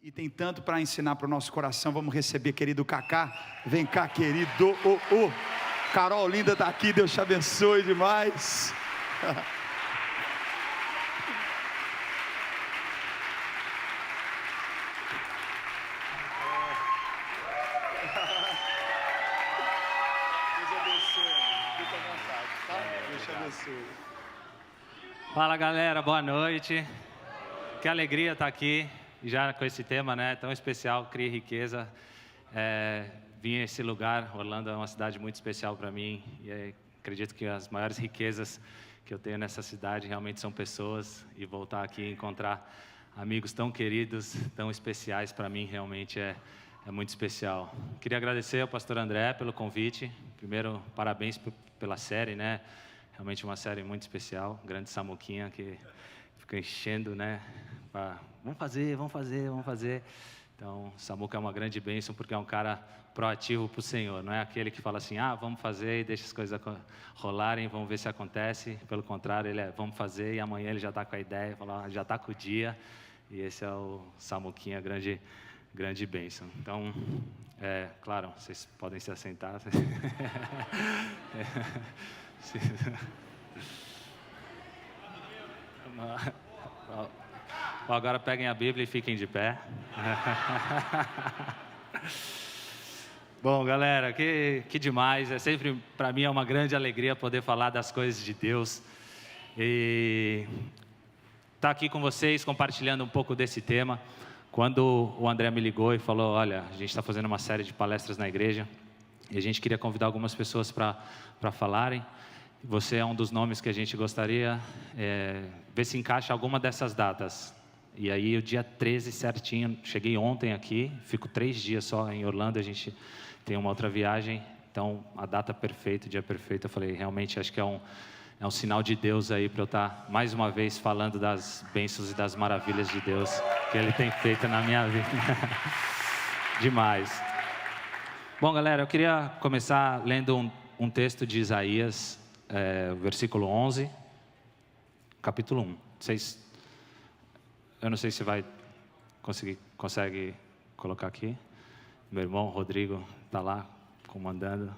E tem tanto para ensinar para o nosso coração. Vamos receber, querido Cacá. Vem cá, querido. Carol linda está aqui, Deus te abençoe demais. Fala galera, boa noite. Que alegria estar aqui, já com esse tema, né, tão especial, Crie Riqueza. Vim a esse lugar, Orlando é uma cidade muito especial para mim, e acredito que as maiores riquezas que eu tenho nessa cidade realmente são pessoas, e voltar aqui e encontrar amigos tão queridos, tão especiais para mim, realmente é muito especial. Queria agradecer ao pastor André pelo convite. Primeiro, parabéns pela série, né? Realmente uma série muito especial, grande Samuquinha que fica enchendo, né? Vamos fazer. Então, Samuca é uma grande bênção porque é um cara proativo para o Senhor. Não é aquele que fala assim, vamos fazer e deixa as coisas rolarem, vamos ver se acontece. Pelo contrário, ele vamos fazer e amanhã ele já está com a ideia, já está com o dia. E esse é o Samuquinha, grande bênção. Então, claro, vocês podem se assentar. Agora peguem a Bíblia e fiquem de pé. Bom, galera, que demais. É sempre, para mim, é uma grande alegria poder falar das coisas de Deus. E estar aqui com vocês, compartilhando um pouco desse tema. Quando o André me ligou e falou, olha, a gente está fazendo uma série de palestras na igreja, e a gente queria convidar algumas pessoas para falarem. Você é um dos nomes que a gente gostaria, ver se encaixa alguma dessas datas. E aí, o dia 13 certinho, cheguei ontem aqui, fico 3 dias só em Orlando, a gente tem uma outra viagem, então a data perfeita, o dia perfeito, eu falei, realmente acho que é um sinal de Deus aí para eu estar mais uma vez falando das bênçãos e das maravilhas de Deus que Ele tem feito na minha vida. Demais. Bom, galera, eu queria começar lendo um texto de Isaías, versículo 11, capítulo 1. Eu não sei se consegue colocar aqui. Meu irmão Rodrigo está lá comandando.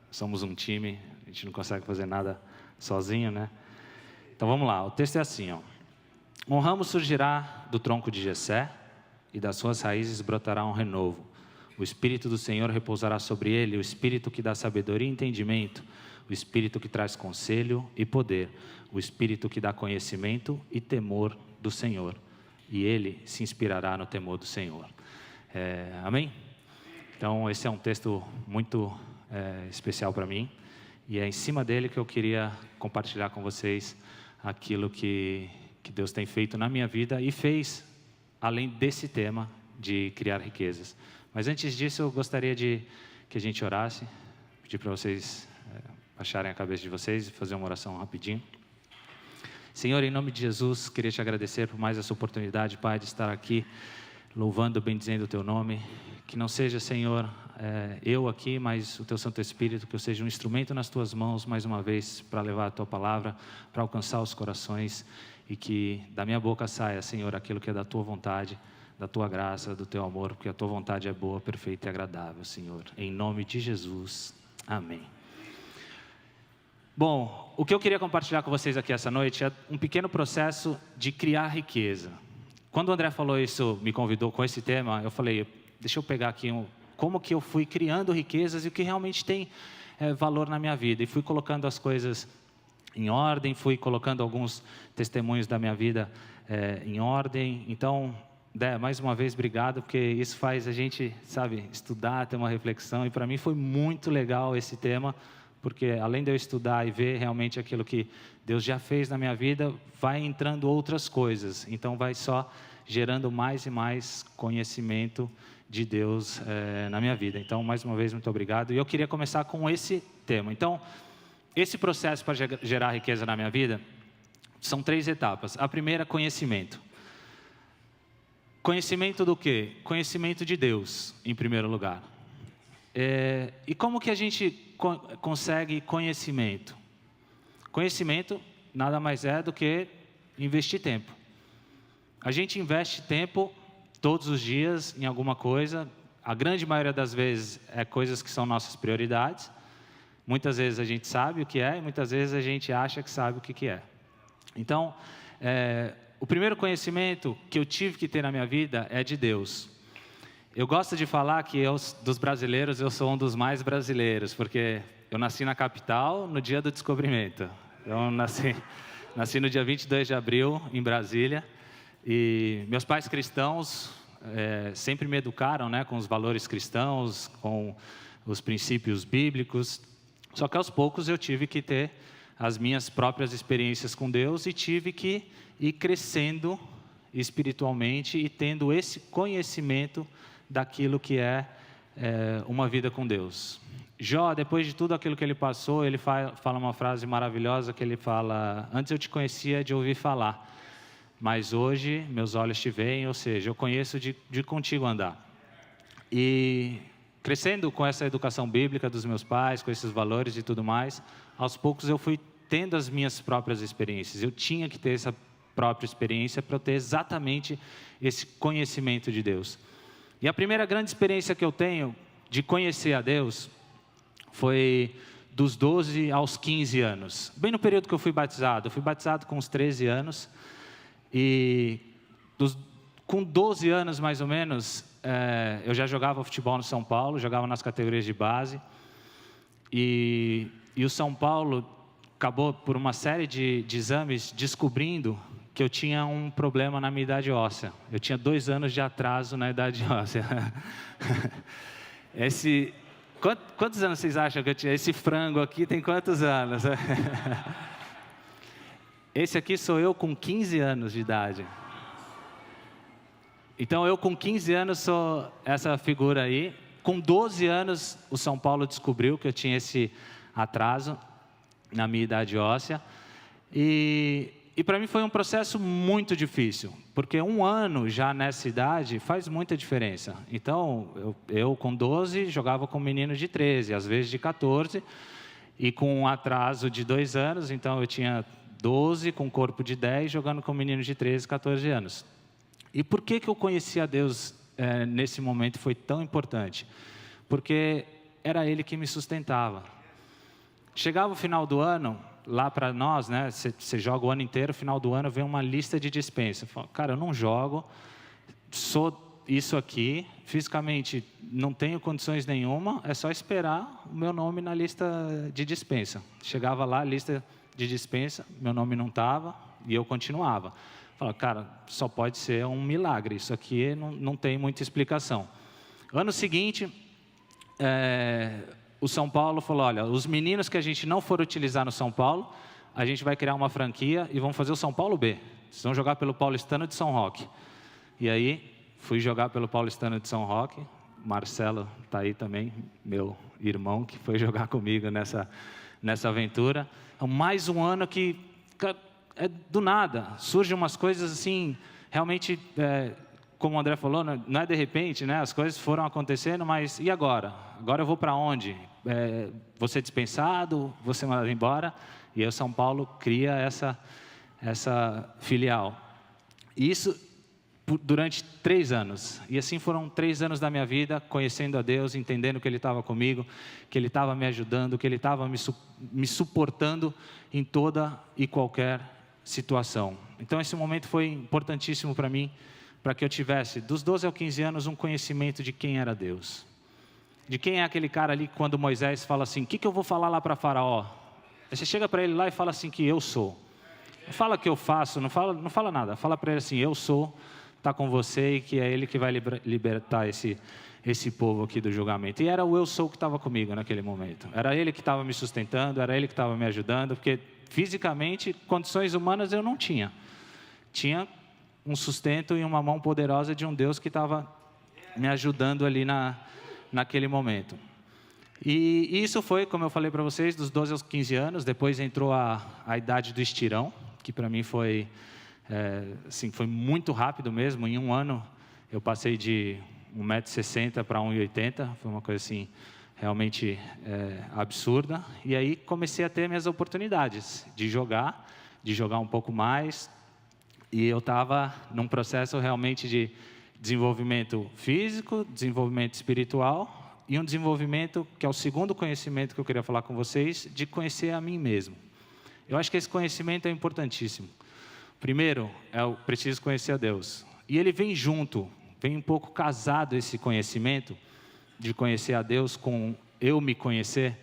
Somos um time, a gente não consegue fazer nada sozinho, né? Então vamos lá, o texto é assim, ó. Um ramo surgirá do tronco de Jessé, e das suas raízes brotará um renovo. O Espírito do Senhor repousará sobre ele, o Espírito que dá sabedoria e entendimento, o Espírito que traz conselho e poder, o Espírito que dá conhecimento e temor do Senhor. E ele se inspirará no temor do Senhor. Amém? Então, esse é um texto muito especial para mim. E é em cima dele que eu queria compartilhar com vocês aquilo que Deus tem feito na minha vida e fez, além desse tema de criar riquezas. Mas antes disso, eu gostaria que a gente orasse, pedir para vocês baixarem a cabeça de vocês e fazer uma oração rapidinho. Senhor, em nome de Jesus, queria te agradecer por mais essa oportunidade, Pai, de estar aqui louvando, bendizendo o Teu nome. Que não seja, Senhor, eu aqui, mas o Teu Santo Espírito, que eu seja um instrumento nas Tuas mãos, mais uma vez, para levar a Tua palavra, para alcançar os corações, e que da minha boca saia, Senhor, aquilo que é da Tua vontade, da Tua graça, do Teu amor, porque a Tua vontade é boa, perfeita e agradável, Senhor. Em nome de Jesus, amém. Bom, o que eu queria compartilhar com vocês aqui essa noite é um pequeno processo de criar riqueza. Quando o André falou isso, me convidou com esse tema, eu falei, deixa eu pegar aqui como que eu fui criando riquezas e o que realmente tem valor na minha vida. E fui colocando as coisas em ordem, fui colocando alguns testemunhos da minha vida em ordem. Então, Dé, mais uma vez, obrigado, porque isso faz a gente, estudar, ter uma reflexão. E para mim foi muito legal esse tema, porque além de eu estudar e ver realmente aquilo que Deus já fez na minha vida, vai entrando outras coisas. Então, vai só gerando mais e mais conhecimento de Deus na minha vida. Então, mais uma vez, muito obrigado. E eu queria começar com esse tema. Então, esse processo para gerar riqueza na minha vida, são 3 etapas. A primeira, conhecimento. Conhecimento do quê? Conhecimento de Deus, em primeiro lugar. E como que a gente consegue conhecimento? Conhecimento nada mais é do que investir tempo. A gente investe tempo todos os dias em alguma coisa. A grande maioria das vezes é coisas que são nossas prioridades. Muitas vezes a gente sabe o que é e muitas vezes a gente acha que sabe o que é. Então, o primeiro conhecimento que eu tive que ter na minha vida é de Deus. Eu gosto de falar que dos brasileiros, eu sou um dos mais brasileiros, porque eu nasci na capital no dia do descobrimento. Eu nasci no dia 22 de abril, em Brasília, e meus pais cristãos sempre me educaram, né, com os valores cristãos, com os princípios bíblicos. Só que aos poucos eu tive que ter as minhas próprias experiências com Deus e tive que ir crescendo espiritualmente e tendo esse conhecimento daquilo que é uma vida com Deus. Jó, depois de tudo aquilo que ele passou, ele fala uma frase maravilhosa que ele fala: antes eu te conhecia de ouvir falar, mas hoje meus olhos te veem, ou seja, eu conheço de contigo andar. E crescendo com essa educação bíblica dos meus pais, com esses valores e tudo mais, aos poucos eu fui tendo as minhas próprias experiências. Eu tinha que ter essa própria experiência para eu ter exatamente esse conhecimento de Deus. E a primeira grande experiência que eu tenho de conhecer a Deus foi dos 12 aos 15 anos. Bem no período que eu fui batizado. Eu fui batizado com uns 13 anos. E com 12 anos, mais ou menos, eu já jogava futebol no São Paulo, jogava nas categorias de base. E o São Paulo acabou, por uma série de exames, descobrindo que eu tinha um problema na minha idade óssea. Eu tinha 2 anos de atraso na idade óssea. Quantos anos vocês acham que eu tinha? Esse frango aqui tem quantos anos? Esse aqui sou eu com 15 anos de idade. Então, eu com 15 anos sou essa figura aí. Com 12 anos, o São Paulo descobriu que eu tinha esse atraso na minha idade óssea. E para mim foi um processo muito difícil, porque 1 ano já nessa idade faz muita diferença. Então, eu com 12 jogava com meninos de 13, às vezes de 14, e com um atraso de 2 anos, então eu tinha 12 com corpo de 10, jogando com meninos de 13, 14 anos. E por que eu conheci a Deus nesse momento foi tão importante? Porque era Ele que me sustentava. Chegava o final do ano, lá para nós, né? Você joga o ano inteiro, final do ano vem uma lista de dispensa. Eu falo, cara, eu não jogo, sou isso aqui, fisicamente não tenho condições nenhuma, é só esperar o meu nome na lista de dispensa. Chegava lá, lista de dispensa, meu nome não estava e eu continuava. Falava, cara, só pode ser um milagre, isso aqui não tem muita explicação. Ano seguinte, o São Paulo falou, olha, os meninos que a gente não for utilizar no São Paulo, a gente vai criar uma franquia e vamos fazer o São Paulo B. Vocês vão jogar pelo Paulistano de São Roque. E aí, fui jogar pelo Paulistano de São Roque. Marcelo está aí também, meu irmão, que foi jogar comigo nessa aventura. É mais um ano que, do nada, surgem umas coisas assim, realmente, como o André falou, não é de repente, né? As coisas foram acontecendo, mas e agora? Agora eu vou para onde? Vou ser dispensado? Vou ser mandado embora? E aí o São Paulo cria essa filial. E isso durante 3 anos. E assim foram 3 anos da minha vida, conhecendo a Deus, entendendo que Ele estava comigo, que Ele estava me ajudando, que Ele estava me suportando em toda e qualquer situação. Então esse momento foi importantíssimo para mim, para que eu tivesse, dos 12 aos 15 anos, um conhecimento de quem era Deus. De quem é aquele cara ali, quando Moisés fala assim, o que eu vou falar lá para Faraó? Aí você chega para ele lá e fala assim, que eu sou. Não fala que eu faço, não fala nada. Fala para ele assim, eu sou, está com você e que é Ele que vai libertar esse povo aqui do julgamento. E era o eu sou que estava comigo naquele momento. Era Ele que estava me sustentando, era Ele que estava me ajudando, porque fisicamente, condições humanas eu não tinha. Tinha um sustento e uma mão poderosa de um Deus que estava me ajudando ali naquele momento. E isso foi, como eu falei para vocês, dos 12 aos 15 anos. Depois entrou a idade do estirão, que para mim foi, foi muito rápido mesmo. Em 1 ano eu passei de 1,60 m para 1,80 m. Foi uma coisa assim, realmente absurda. E aí comecei a ter minhas oportunidades de jogar um pouco mais. E eu estava num processo realmente desenvolvimento físico, desenvolvimento espiritual e um desenvolvimento, que é o segundo conhecimento que eu queria falar com vocês, de conhecer a mim mesmo. Eu acho que esse conhecimento é importantíssimo. Primeiro, eu preciso conhecer a Deus. E ele vem junto, vem um pouco casado esse conhecimento, de conhecer a Deus com eu me conhecer,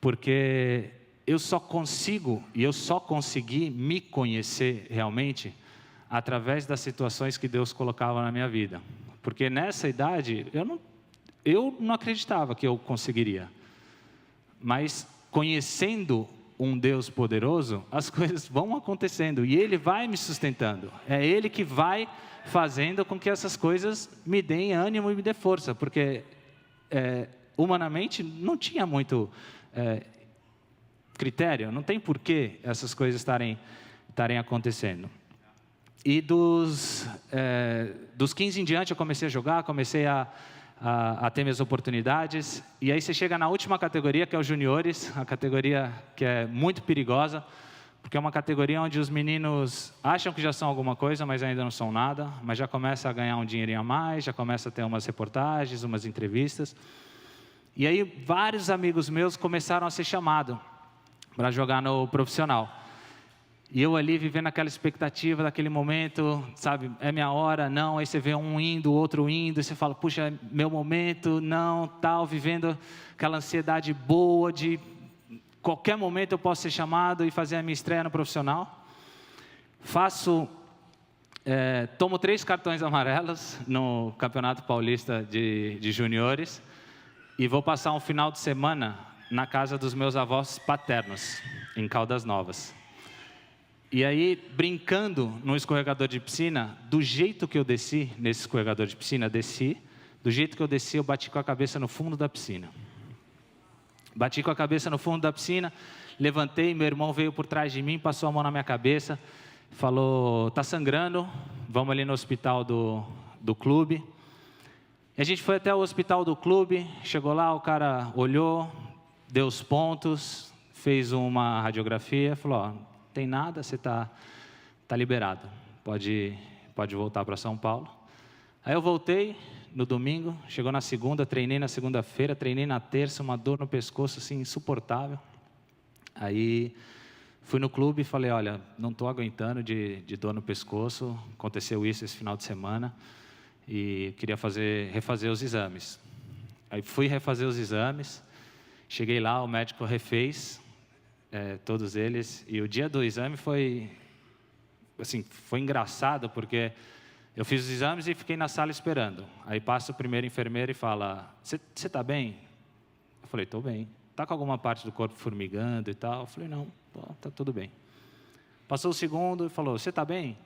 porque eu só consigo e eu só consegui me conhecer realmente através das situações que Deus colocava na minha vida. Porque nessa idade, eu não acreditava que eu conseguiria. Mas conhecendo um Deus poderoso, as coisas vão acontecendo e Ele vai me sustentando. É Ele que vai fazendo com que essas coisas me deem ânimo e me dê força, porque humanamente não tinha muito critério, não tem porquê essas coisas estarem acontecendo. E dos 15 em diante eu comecei a jogar, comecei a ter minhas oportunidades, e aí você chega na última categoria, que é os juniores, a categoria que é muito perigosa, porque é uma categoria onde os meninos acham que já são alguma coisa, mas ainda não são nada, mas já começa a ganhar um dinheirinho a mais, já começa a ter umas reportagens, umas entrevistas. E aí vários amigos meus começaram a ser chamados para jogar no profissional. E eu ali vivendo aquela expectativa daquele momento, sabe, é minha hora, não, aí você vê um indo, outro indo, e você fala, puxa, é meu momento, não, tal, vivendo aquela ansiedade boa de qualquer momento eu posso ser chamado e fazer a minha estreia no profissional. Tomo 3 cartões amarelos no Campeonato Paulista de Juniores e vou passar um final de semana na casa dos meus avós paternos, em Caldas Novas. E aí, brincando no escorregador de piscina, do jeito que eu desci, nesse escorregador de piscina, do jeito que eu desci, eu bati com a cabeça no fundo da piscina. Bati com a cabeça no fundo da piscina, levantei, meu irmão veio por trás de mim, passou a mão na minha cabeça, falou, tá sangrando, vamos ali no hospital do clube. E a gente foi até o hospital do clube, chegou lá, o cara olhou, deu os pontos, fez uma radiografia, falou, ó, tem nada, você tá liberado, pode voltar para São Paulo. Aí eu voltei no domingo, chegou na segunda, treinei na segunda-feira, treinei na terça, uma dor no pescoço assim insuportável. Aí fui no clube e falei, olha, não estou aguentando de dor no pescoço, aconteceu isso esse final de semana e queria refazer os exames. Aí fui refazer os exames, cheguei lá, o médico refez todos eles, e o dia do exame foi engraçado, porque eu fiz os exames e fiquei na sala esperando. Aí passa o primeiro enfermeiro e fala, você está bem? Eu falei, estou bem. Está com alguma parte do corpo formigando e tal? Eu falei, não, está tudo bem. Passou o segundo e falou, você está bem?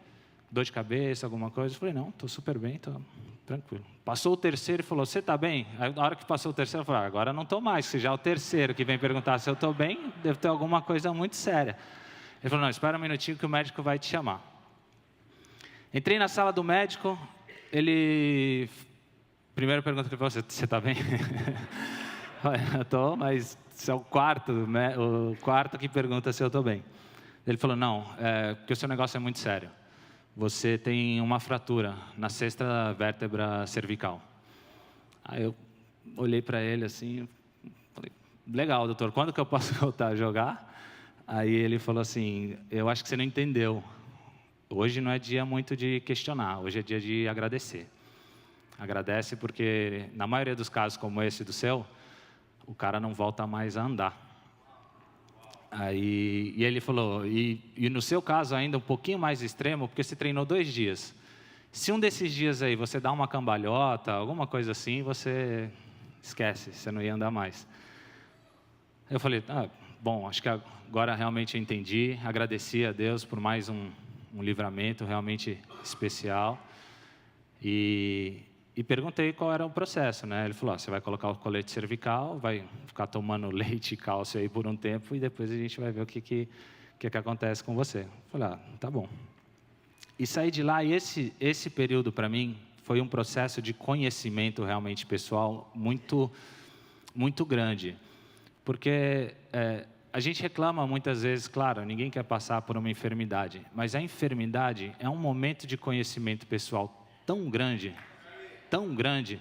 Dor de cabeça, alguma coisa? Eu falei, não, estou super bem, estou tranquilo. Passou o terceiro e falou, você está bem? Aí, na hora que passou o terceiro, eu falei, agora não estou mais, se já é o terceiro que vem perguntar se eu estou bem, deve ter alguma coisa muito séria. Ele falou, não, espera um minutinho que o médico vai te chamar. Entrei na sala do médico, primeira pergunta que ele falou, você está bem? Eu estou, mas isso é o quarto que pergunta se eu estou bem. Ele falou, não, porque o seu negócio é muito sério. Você tem uma fratura na 6ª vértebra cervical. Aí eu olhei para ele assim, falei, legal, doutor, quando que eu posso voltar a jogar? Aí ele falou assim, eu acho que você não entendeu. Hoje não é dia muito de questionar, hoje é dia de agradecer. Agradece porque, na maioria dos casos como esse do seu, o cara não volta mais a andar. Aí, e ele falou, e no seu caso ainda um pouquinho mais extremo, porque você treinou 2 dias. Se um desses dias aí você dá uma cambalhota, alguma coisa assim, você esquece, você não ia andar mais. Eu falei, bom, acho que agora realmente eu entendi, agradeci a Deus por mais um livramento realmente especial. E perguntei qual era o processo, né? Ele falou, você vai colocar o colete cervical, vai ficar tomando leite e cálcio aí por um tempo e depois a gente vai ver o que acontece com você. Eu falei, tá bom. E saí de lá, e esse período para mim foi um processo de conhecimento realmente pessoal muito, muito grande. Porque a gente reclama muitas vezes, claro, ninguém quer passar por uma enfermidade, mas a enfermidade é um momento de conhecimento pessoal tão grande,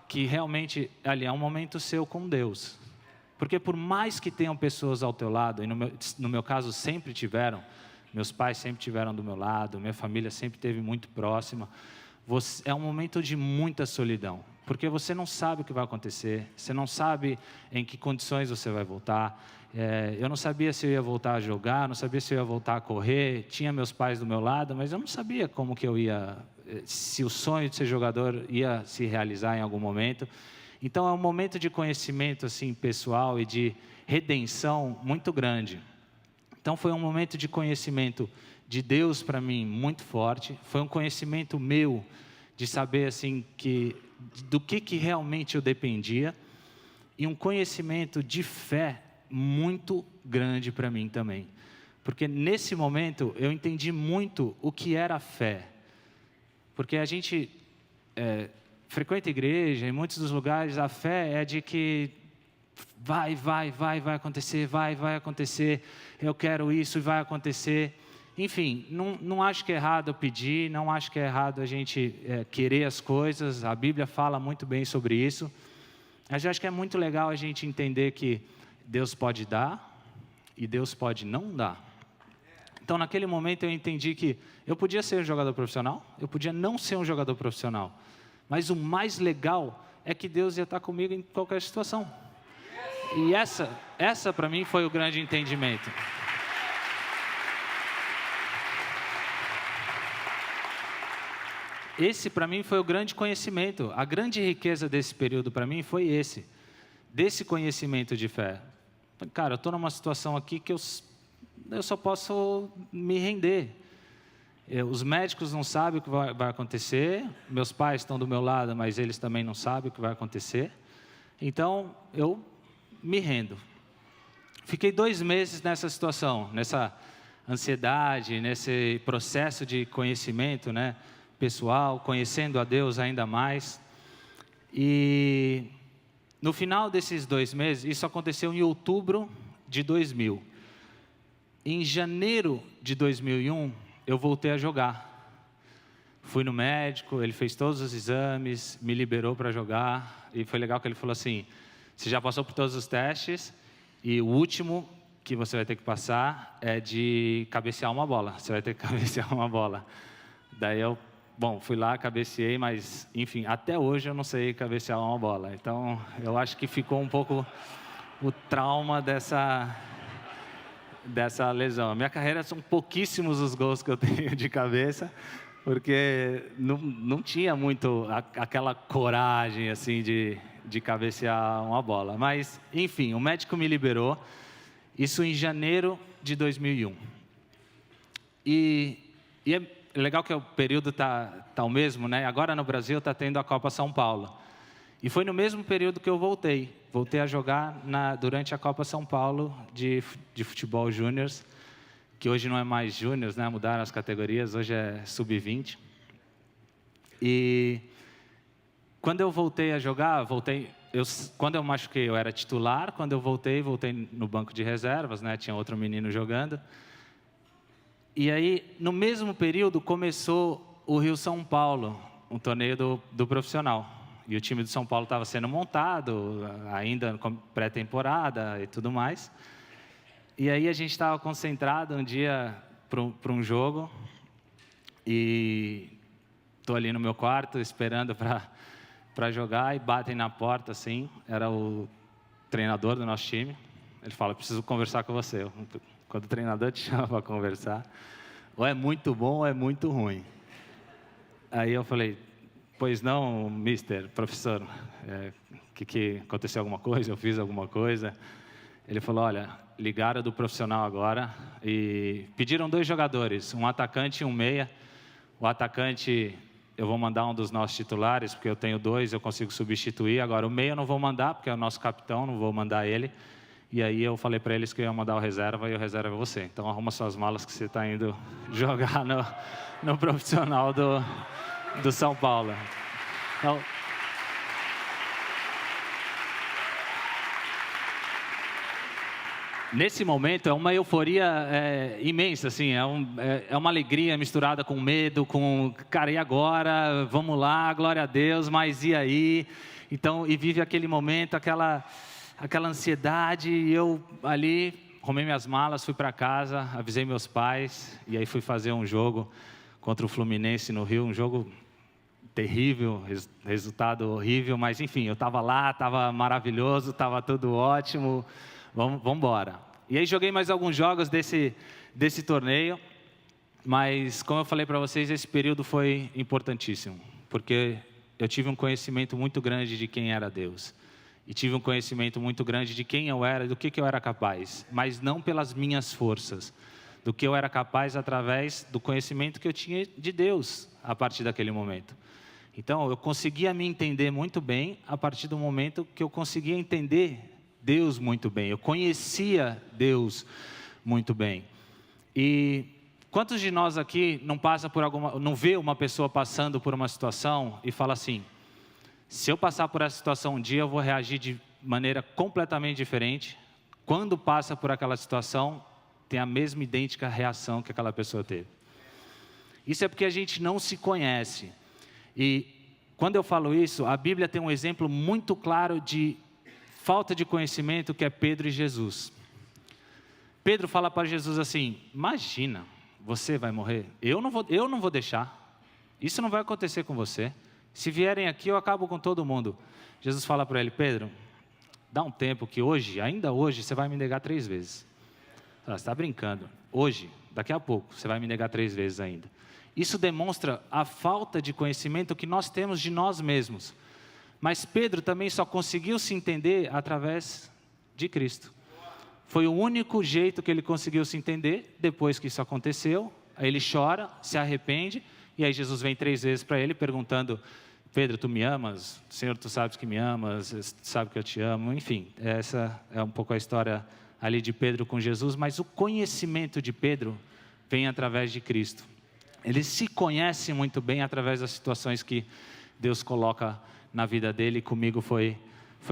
que realmente ali é um momento seu com Deus. Porque por mais que tenham pessoas ao teu lado, e no meu caso sempre tiveram, meus pais sempre tiveram do meu lado, minha família sempre esteve muito próxima, é um momento de muita solidão. Porque você não sabe o que vai acontecer, você não sabe em que condições você vai voltar. Eu não sabia se eu ia voltar a jogar, não sabia se eu ia voltar a correr, tinha meus pais do meu lado, mas eu não sabia como que eu ia, se o sonho de ser jogador ia se realizar em algum momento. Então é um momento de conhecimento assim pessoal e de redenção muito grande. Então foi um momento de conhecimento de Deus para mim muito forte, foi um conhecimento meu de saber assim do que realmente eu dependia, e um conhecimento de fé muito grande para mim também. Porque nesse momento eu entendi muito o que era fé. Porque a gente frequenta igreja, em muitos dos lugares a fé é de que vai acontecer, eu quero isso e vai acontecer. Enfim, não acho que é errado eu pedir, não acho que é errado a gente querer as coisas, a Bíblia fala muito bem sobre isso, mas eu acho que é muito legal a gente entender que Deus pode dar e Deus pode não dar. Então, naquele momento eu entendi que eu podia ser um jogador profissional, eu podia não ser um jogador profissional, mas o mais legal é que Deus ia estar comigo em qualquer situação. E essa para mim foi o grande entendimento. Esse para mim foi o grande conhecimento. A grande riqueza desse período para mim foi desse conhecimento de fé. Cara, eu estou numa situação aqui que eu só posso me render. Os médicos não sabem o que vai acontecer, meus pais estão do meu lado, mas eles também não sabem o que vai acontecer. Então, eu me rendo. Fiquei 2 meses nessa situação, nessa ansiedade, nesse processo de conhecimento, né, pessoal, conhecendo a Deus ainda mais. E no final desses 2 meses, isso aconteceu em outubro de 2000. Em janeiro de 2001, eu voltei a jogar. Fui no médico, ele fez todos os exames, me liberou para jogar. E foi legal que ele falou assim, você já passou por todos os testes, e o último que você vai ter que passar é de cabecear uma bola. Você vai ter que cabecear uma bola. Daí eu, fui lá, cabeceei, mas, enfim, até hoje eu não sei cabecear uma bola. Então, eu acho que ficou um pouco o trauma dessa lesão. A minha carreira são pouquíssimos os gols que eu tenho de cabeça, porque não tinha muito aquela coragem assim de cabecear uma bola. Mas, enfim, o médico me liberou, isso em janeiro de 2001. E é legal que o período tá o mesmo, né? Agora no Brasil está tendo a Copa São Paulo. E foi no mesmo período que eu voltei a jogar durante a Copa São Paulo de futebol júnior, que hoje não é mais júnior, né? Mudaram as categorias, hoje é sub-20. E quando eu voltei a jogar, quando eu machuquei eu era titular, quando eu voltei no banco de reservas, né? Tinha outro menino jogando. E aí, no mesmo período, começou o Rio São Paulo, um torneio do profissional. E o time do São Paulo estava sendo montado, ainda com pré-temporada e tudo mais. E aí a gente estava concentrado um dia para um jogo. E estou ali no meu quarto, esperando para jogar, e batem na porta, assim. Era o treinador do nosso time. Ele fala, preciso conversar com você. Quando o treinador te chama para conversar, ou é muito bom ou é muito ruim. Aí eu falei, pois não, mister, professor, que aconteceu alguma coisa, eu fiz alguma coisa. Ele falou, olha, ligaram do profissional agora e pediram 2 jogadores, um atacante e um meia. O atacante, eu vou mandar um dos nossos titulares, porque eu tenho 2, eu consigo substituir. Agora, o meia eu não vou mandar, porque é o nosso capitão, não vou mandar ele. E aí eu falei para eles que eu ia mandar o reserva, e o reserva é você. Então arruma suas malas que você está indo jogar no profissional do São Paulo. Então, nesse momento é uma euforia imensa, assim, é uma alegria misturada com medo, cara, e agora? Vamos lá, glória a Deus, mas e aí? Então, e vive aquele momento, aquela ansiedade, e eu ali arrumei minhas malas, fui para casa, avisei meus pais, e aí fui fazer um jogo contra o Fluminense no Rio, um jogo terrível, resultado horrível, mas enfim, eu estava lá, estava maravilhoso, estava tudo ótimo, vamos embora. E aí joguei mais alguns jogos desse torneio, mas como eu falei para vocês, esse período foi importantíssimo, porque eu tive um conhecimento muito grande de quem era Deus, e tive um conhecimento muito grande de quem eu era, do que eu era capaz, mas não pelas minhas forças, do que eu era capaz através do conhecimento que eu tinha de Deus a partir daquele momento. Então, eu conseguia me entender muito bem a partir do momento que eu conseguia entender Deus muito bem. Eu conhecia Deus muito bem. E quantos de nós aqui não vê uma pessoa passando por uma situação e fala assim: se eu passar por essa situação um dia, eu vou reagir de maneira completamente diferente. Quando passa por aquela situação, tem a mesma idêntica reação que aquela pessoa teve. Isso é porque a gente não se conhece. E quando eu falo isso, a Bíblia tem um exemplo muito claro de falta de conhecimento, que é Pedro e Jesus. Pedro fala para Jesus assim: imagina, você vai morrer? Eu não vou deixar. Isso não vai acontecer com você. Se vierem aqui, eu acabo com todo mundo. Jesus fala para ele: Pedro, dá um tempo que ainda hoje, você vai me negar 3 vezes. Você está brincando. Hoje, daqui a pouco, você vai me negar 3 vezes ainda. Isso demonstra a falta de conhecimento que nós temos de nós mesmos. Mas Pedro também só conseguiu se entender através de Cristo. Foi o único jeito que ele conseguiu se entender. Depois que isso aconteceu, aí ele chora, se arrepende, e aí Jesus vem 3 vezes para ele perguntando: Pedro, tu me amas? Senhor, tu sabes que me amas, tu sabe que eu te amo. Enfim, essa é um pouco a história ali de Pedro com Jesus, mas o conhecimento de Pedro vem através de Cristo. Ele se conhece muito bem através das situações que Deus coloca na vida dele, e comigo foi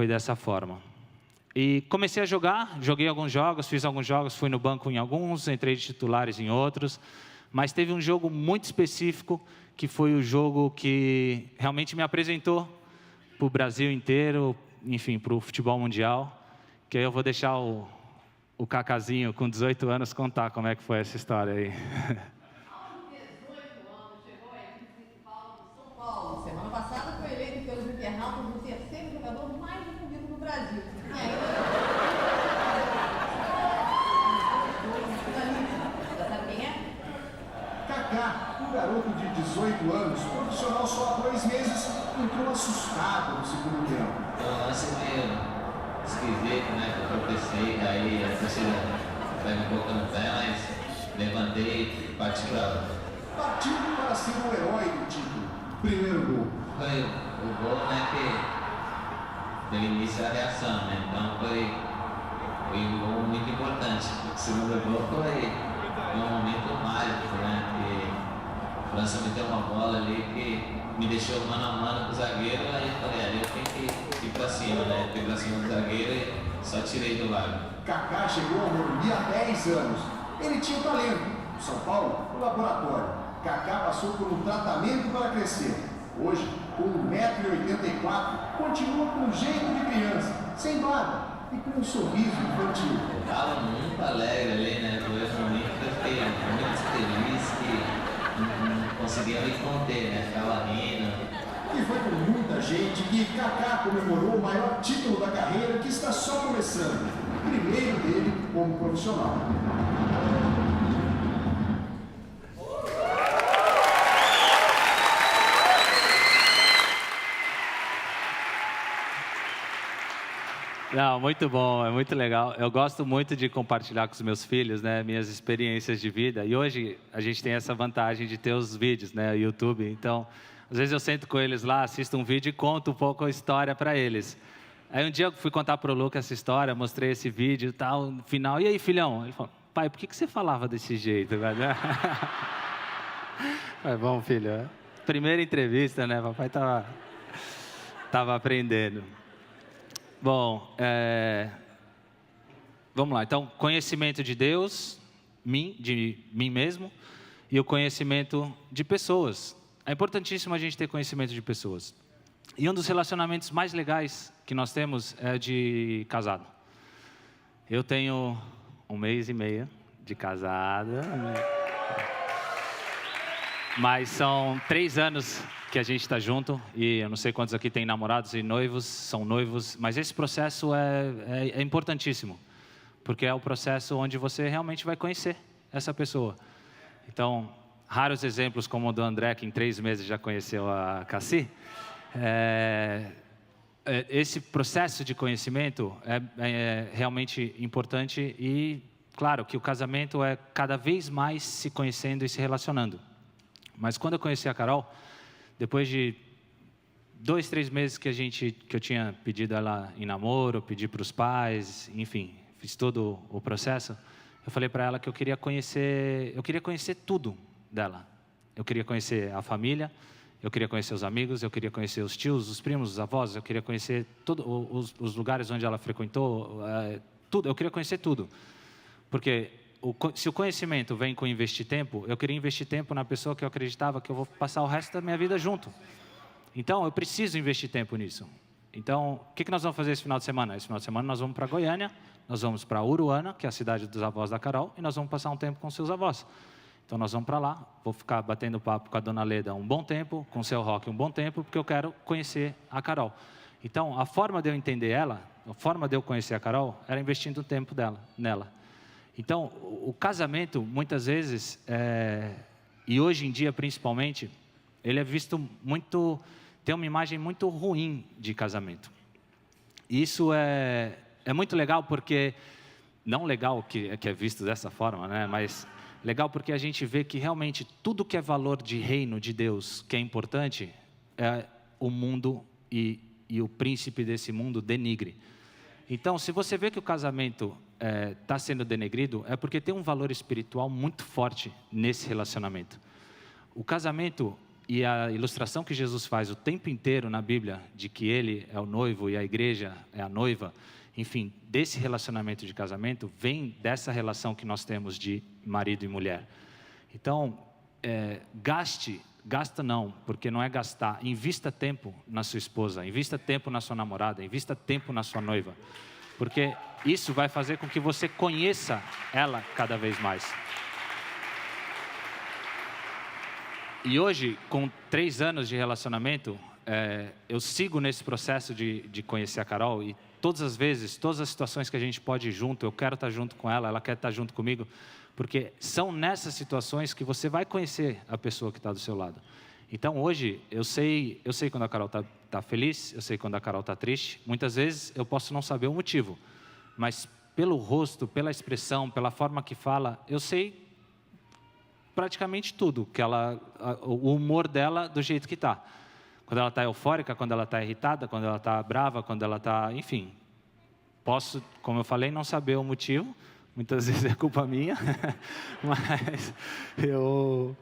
dessa forma. E comecei a joguei alguns jogos, fiz alguns jogos, fui no banco em alguns, entrei de titulares em outros, mas teve um jogo muito específico, que foi o jogo que realmente me apresentou para o Brasil inteiro, enfim, para o futebol mundial, que aí eu vou deixar o Cacazinho, com 18 anos, contar como é que foi essa história aí. Semana passada foi eleito pelos internautas o 3º jogador mais difundido no Brasil. E ainda... Já sabe quem é? Kaká, um garoto de 18 anos, profissional só há 2 meses, entrou assustado no segundo tempo. Foi um lance meio esquisito, né? Que eu tropecei, daí a torcida foi me colocando pé, mas levantei e parti pra lá. Partiu para ser o herói do título. Primeiro gol. Foi o gol, né, que deu início à reação, né? Então foi um gol muito importante. O segundo gol foi um momento mágico, né? Que o França meteu uma bola ali que me deixou mano a mano com o zagueiro, aí eu falei: ali eu tenho que ir pra cima, né? Fui pra cima do zagueiro e só tirei do lado. Kaká chegou ao Morumbi há 10 anos. Ele tinha talento. O São Paulo, o laboratório. Kaká passou por um tratamento para crescer. Hoje, com 1,84 m, continua com um jeito de criança, sem barba e com um sorriso infantil. Eu estava muito alegre ali, né? Foi um momento que eu fiquei muito feliz, que não conseguia me conter, né? Ficava rindo. E foi com muita gente que Kaká comemorou o maior título da carreira, que está só começando. O primeiro dele como profissional. Não, muito bom, é muito legal. Eu gosto muito de compartilhar com os meus filhos, né, minhas experiências de vida. E hoje a gente tem essa vantagem de ter os vídeos, né, o YouTube. Então, às vezes eu sento com eles lá, assisto um vídeo e conto um pouco a história para eles. Aí um dia eu fui contar para o Lucas essa história, mostrei esse vídeo e tal, no final. E aí, filhão? Ele falou: pai, por que você falava desse jeito? Falei: bom, filho, primeira entrevista, né? Papai tava aprendendo. Bom, vamos lá. Então, conhecimento de Deus, de mim mesmo, e o conhecimento de pessoas. É importantíssimo a gente ter conhecimento de pessoas. E um dos relacionamentos mais legais que nós temos é de casado. Eu tenho 1 mês e meio de casada, mas são 3 anos que a gente está junto, e eu não sei quantos aqui têm namorados e noivos, são noivos, mas esse processo é importantíssimo, porque é o processo onde você realmente vai conhecer essa pessoa. Então, raros exemplos como o do André, que em 3 meses já conheceu a Cassi. Esse processo de conhecimento é realmente importante e, claro, que o casamento é cada vez mais se conhecendo e se relacionando. Mas quando eu conheci a Carol, depois de 2, 3 meses que eu tinha pedido ela em namoro, pedi para os pais, enfim, fiz todo o processo, eu falei para ela que eu queria conhecer tudo dela. Eu queria conhecer a família, eu queria conhecer os amigos, eu queria conhecer os tios, os primos, os avós, eu queria conhecer os lugares onde ela frequentou, tudo, eu queria conhecer tudo. Porque se o conhecimento vem com investir tempo, eu queria investir tempo na pessoa que eu acreditava que eu vou passar o resto da minha vida junto. Então, eu preciso investir tempo nisso. Então, o que nós vamos fazer esse final de semana? Esse final de semana nós vamos para Goiânia, nós vamos para Uruana, que é a cidade dos avós da Carol, e nós vamos passar um tempo com seus avós. Então, nós vamos para lá, vou ficar batendo papo com a dona Leda um bom tempo, com o seu Roque um bom tempo, porque eu quero conhecer a Carol. Então, a forma de eu entender ela, a forma de eu conhecer a Carol, era investindo tempo nela. Então, o casamento, muitas vezes, e hoje em dia principalmente, ele é visto muito, tem uma imagem muito ruim de casamento. E isso é muito legal porque, não legal que é visto dessa forma, né? Mas legal porque a gente vê que realmente tudo que é valor de reino de Deus, que é importante, o mundo e o príncipe desse mundo denigre. Então, se você vê que o casamento está sendo denegrido, é porque tem um valor espiritual muito forte nesse relacionamento. O casamento e a ilustração que Jesus faz o tempo inteiro na Bíblia, de que Ele é o noivo e a igreja é a noiva, enfim, desse relacionamento de casamento, vem dessa relação que nós temos de marido e mulher. Então, gasta não, porque não é gastar, invista tempo na sua esposa, invista tempo na sua namorada, invista tempo na sua noiva, porque isso vai fazer com que você conheça ela cada vez mais. E hoje, com 3 anos de relacionamento, eu sigo nesse processo de conhecer a Carol, e todas as vezes, todas as situações que a gente pode ir junto, eu quero estar junto com ela quer estar junto comigo, porque são nessas situações que você vai conhecer a pessoa que está do seu lado. Então, hoje, eu sei quando a Carol está feliz, eu sei quando a Carol está triste. Muitas vezes, eu posso não saber o motivo, mas pelo rosto, pela expressão, pela forma que fala, eu sei praticamente tudo, o humor dela do jeito que está. Quando ela está eufórica, quando ela está irritada, quando ela está brava, quando ela está... Enfim, posso, como eu falei, não saber o motivo, muitas vezes é culpa minha, mas eu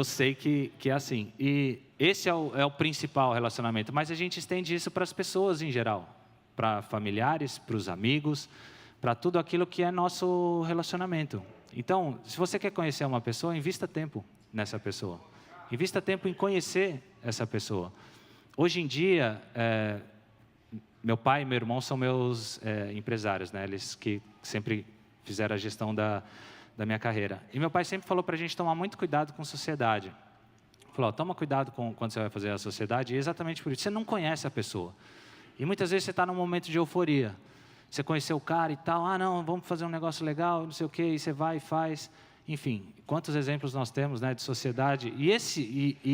sei que é assim. E esse é o principal relacionamento, mas a gente estende isso para as pessoas em geral, para familiares, para os amigos, para tudo aquilo que é nosso relacionamento. Então, se você quer conhecer uma pessoa, invista tempo nessa pessoa. Invista tempo em conhecer essa pessoa. Hoje em dia, meu pai e meu irmão são meus empresários, né? Eles que sempre fizeram a gestão da minha carreira. E meu pai sempre falou para a gente tomar muito cuidado com sociedade. Falou, toma cuidado quando você vai fazer a sociedade, e exatamente por isso. Você não conhece a pessoa. E muitas vezes você está num momento de euforia. Você conheceu o cara e tal, não, vamos fazer um negócio legal, não sei o quê, e você vai e faz. Enfim, quantos exemplos nós temos, né, de sociedade. E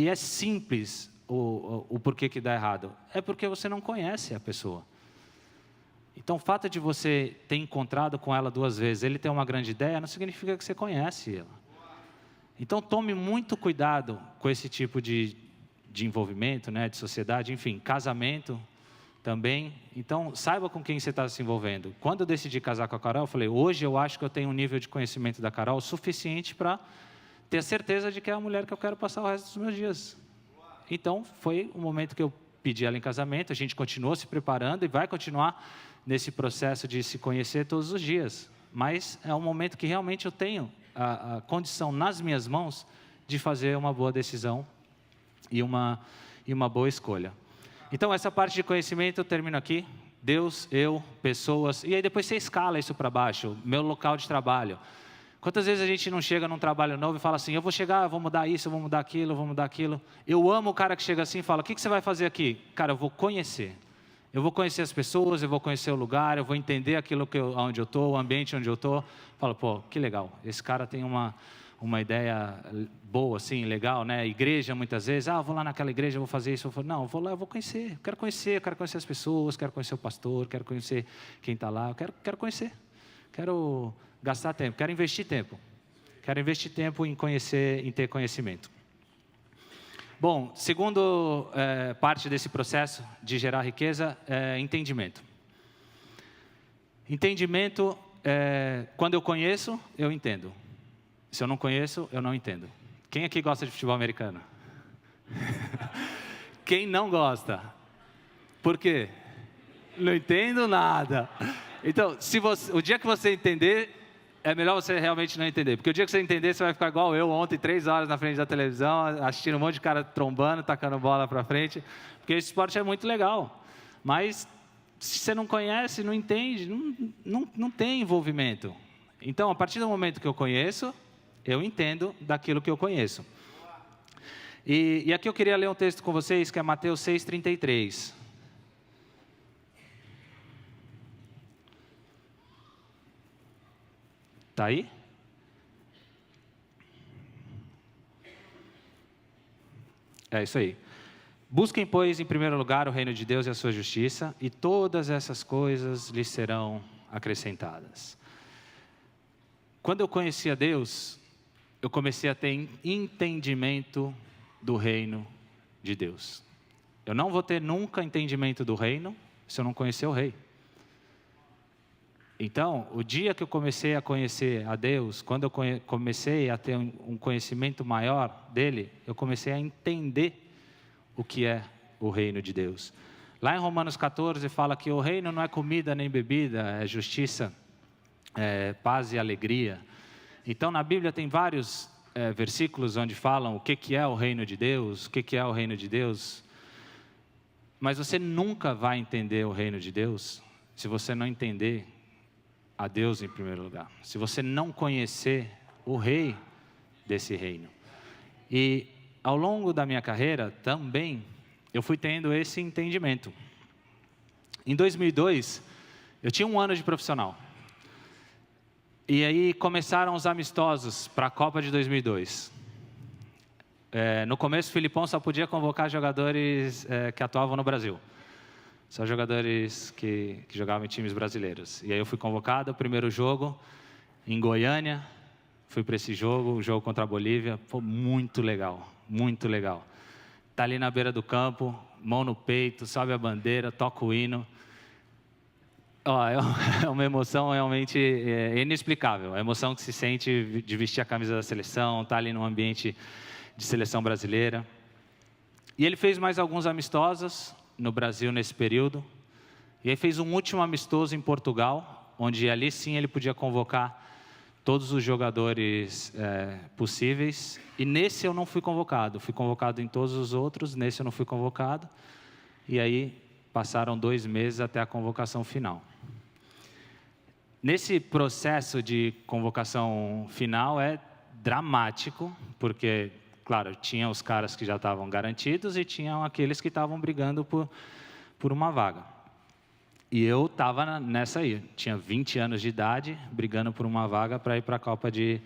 é simples o porquê que dá errado. É porque você não conhece a pessoa. Então, o fato de você ter encontrado com ela 2 vezes, ele ter uma grande ideia, não significa que você conhece ela. Então, tome muito cuidado com esse tipo de envolvimento, né, de sociedade, enfim, casamento também. Então, saiba com quem você está se envolvendo. Quando eu decidi casar com a Carol, eu falei, hoje eu acho que eu tenho um nível de conhecimento da Carol suficiente para ter certeza de que é a mulher que eu quero passar o resto dos meus dias. Então, foi o momento que eu pedi ela em casamento, a gente continuou se preparando e vai continuar nesse processo de se conhecer todos os dias. Mas é um momento que realmente eu tenho a condição nas minhas mãos de fazer uma boa decisão e uma boa escolha. Então, essa parte de conhecimento eu termino aqui. Deus, eu, pessoas, e aí depois você escala isso para baixo, meu local de trabalho. Quantas vezes a gente não chega num trabalho novo e fala assim, eu vou chegar, eu vou mudar isso, eu vou mudar aquilo, eu vou mudar aquilo. Eu amo o cara que chega assim e fala, o que você vai fazer aqui? Cara, eu vou conhecer. Eu vou conhecer as pessoas, eu vou conhecer o lugar, eu vou entender aquilo onde eu estou, o ambiente onde eu estou. Falo, pô, que legal, esse cara tem uma ideia boa, assim, legal, né? Igreja, muitas vezes, eu vou lá naquela igreja, eu vou fazer isso. Eu falo, não, eu vou lá, eu vou conhecer, eu quero conhecer as pessoas, quero conhecer o pastor, quero conhecer quem está lá, eu quero conhecer, quero gastar tempo, quero investir tempo em conhecer, em ter conhecimento. Bom, segundo parte desse processo de gerar riqueza é entendimento. Entendimento, quando eu conheço, eu entendo. Se eu não conheço, eu não entendo. Quem aqui gosta de futebol americano? Quem não gosta? Por quê? Não entendo nada. Então, o dia que você entender, é melhor você realmente não entender. Porque o dia que você entender, você vai ficar igual eu ontem, 3 horas na frente da televisão, assistindo um monte de cara trombando, tacando bola para frente. Porque esse esporte é muito legal. Mas, se você não conhece, não entende, não tem envolvimento. Então, a partir do momento que eu conheço, eu entendo daquilo que eu conheço. E aqui eu queria ler um texto com vocês, que é Mateus 6,33. Está aí? É isso aí. Busquem, pois, em primeiro lugar o reino de Deus e a sua justiça, e todas essas coisas lhes serão acrescentadas. Quando eu conheci a Deus, eu comecei a ter entendimento do reino de Deus. Eu não vou ter nunca entendimento do reino se eu não conhecer o rei. Então, o dia que eu comecei a conhecer a Deus, quando eu comecei a ter um conhecimento maior dele, eu comecei a entender o que é o reino de Deus. Lá em Romanos 14 fala que o reino não é comida nem bebida, é justiça, é paz e alegria. Então, na Bíblia tem vários versículos onde falam o que é o reino de Deus, o que é o reino de Deus. Mas você nunca vai entender o reino de Deus se você não entender a Deus em primeiro lugar. Se você não conhecer o rei desse reino. E ao longo da minha carreira também eu fui tendo esse entendimento. Em 2002, eu tinha 1 ano de profissional. E aí começaram os amistosos para a Copa de 2002. No começo, o Filipão só podia convocar jogadores que atuavam no Brasil. Só jogadores que jogavam em times brasileiros. E aí eu fui convocado, o primeiro jogo em Goiânia. Fui para esse jogo, o jogo contra a Bolívia. Foi muito legal, muito legal. Tá ali na beira do campo, mão no peito, sobe a bandeira, toca o hino. É uma emoção realmente inexplicável. A emoção que se sente de vestir a camisa da seleção, estar ali num ambiente de seleção brasileira. E ele fez mais alguns amistosos no Brasil nesse período. E aí fez um último amistoso em Portugal, onde ali sim ele podia convocar todos os jogadores possíveis. E nesse eu não fui convocado. Fui convocado em todos os outros, nesse eu não fui convocado. E aí passaram 2 meses até a convocação final. Nesse processo de convocação final é dramático, porque, claro, tinha os caras que já estavam garantidos e tinham aqueles que estavam brigando por uma vaga. E eu estava nessa aí, tinha 20 anos de idade, brigando por uma vaga para ir para a Copa de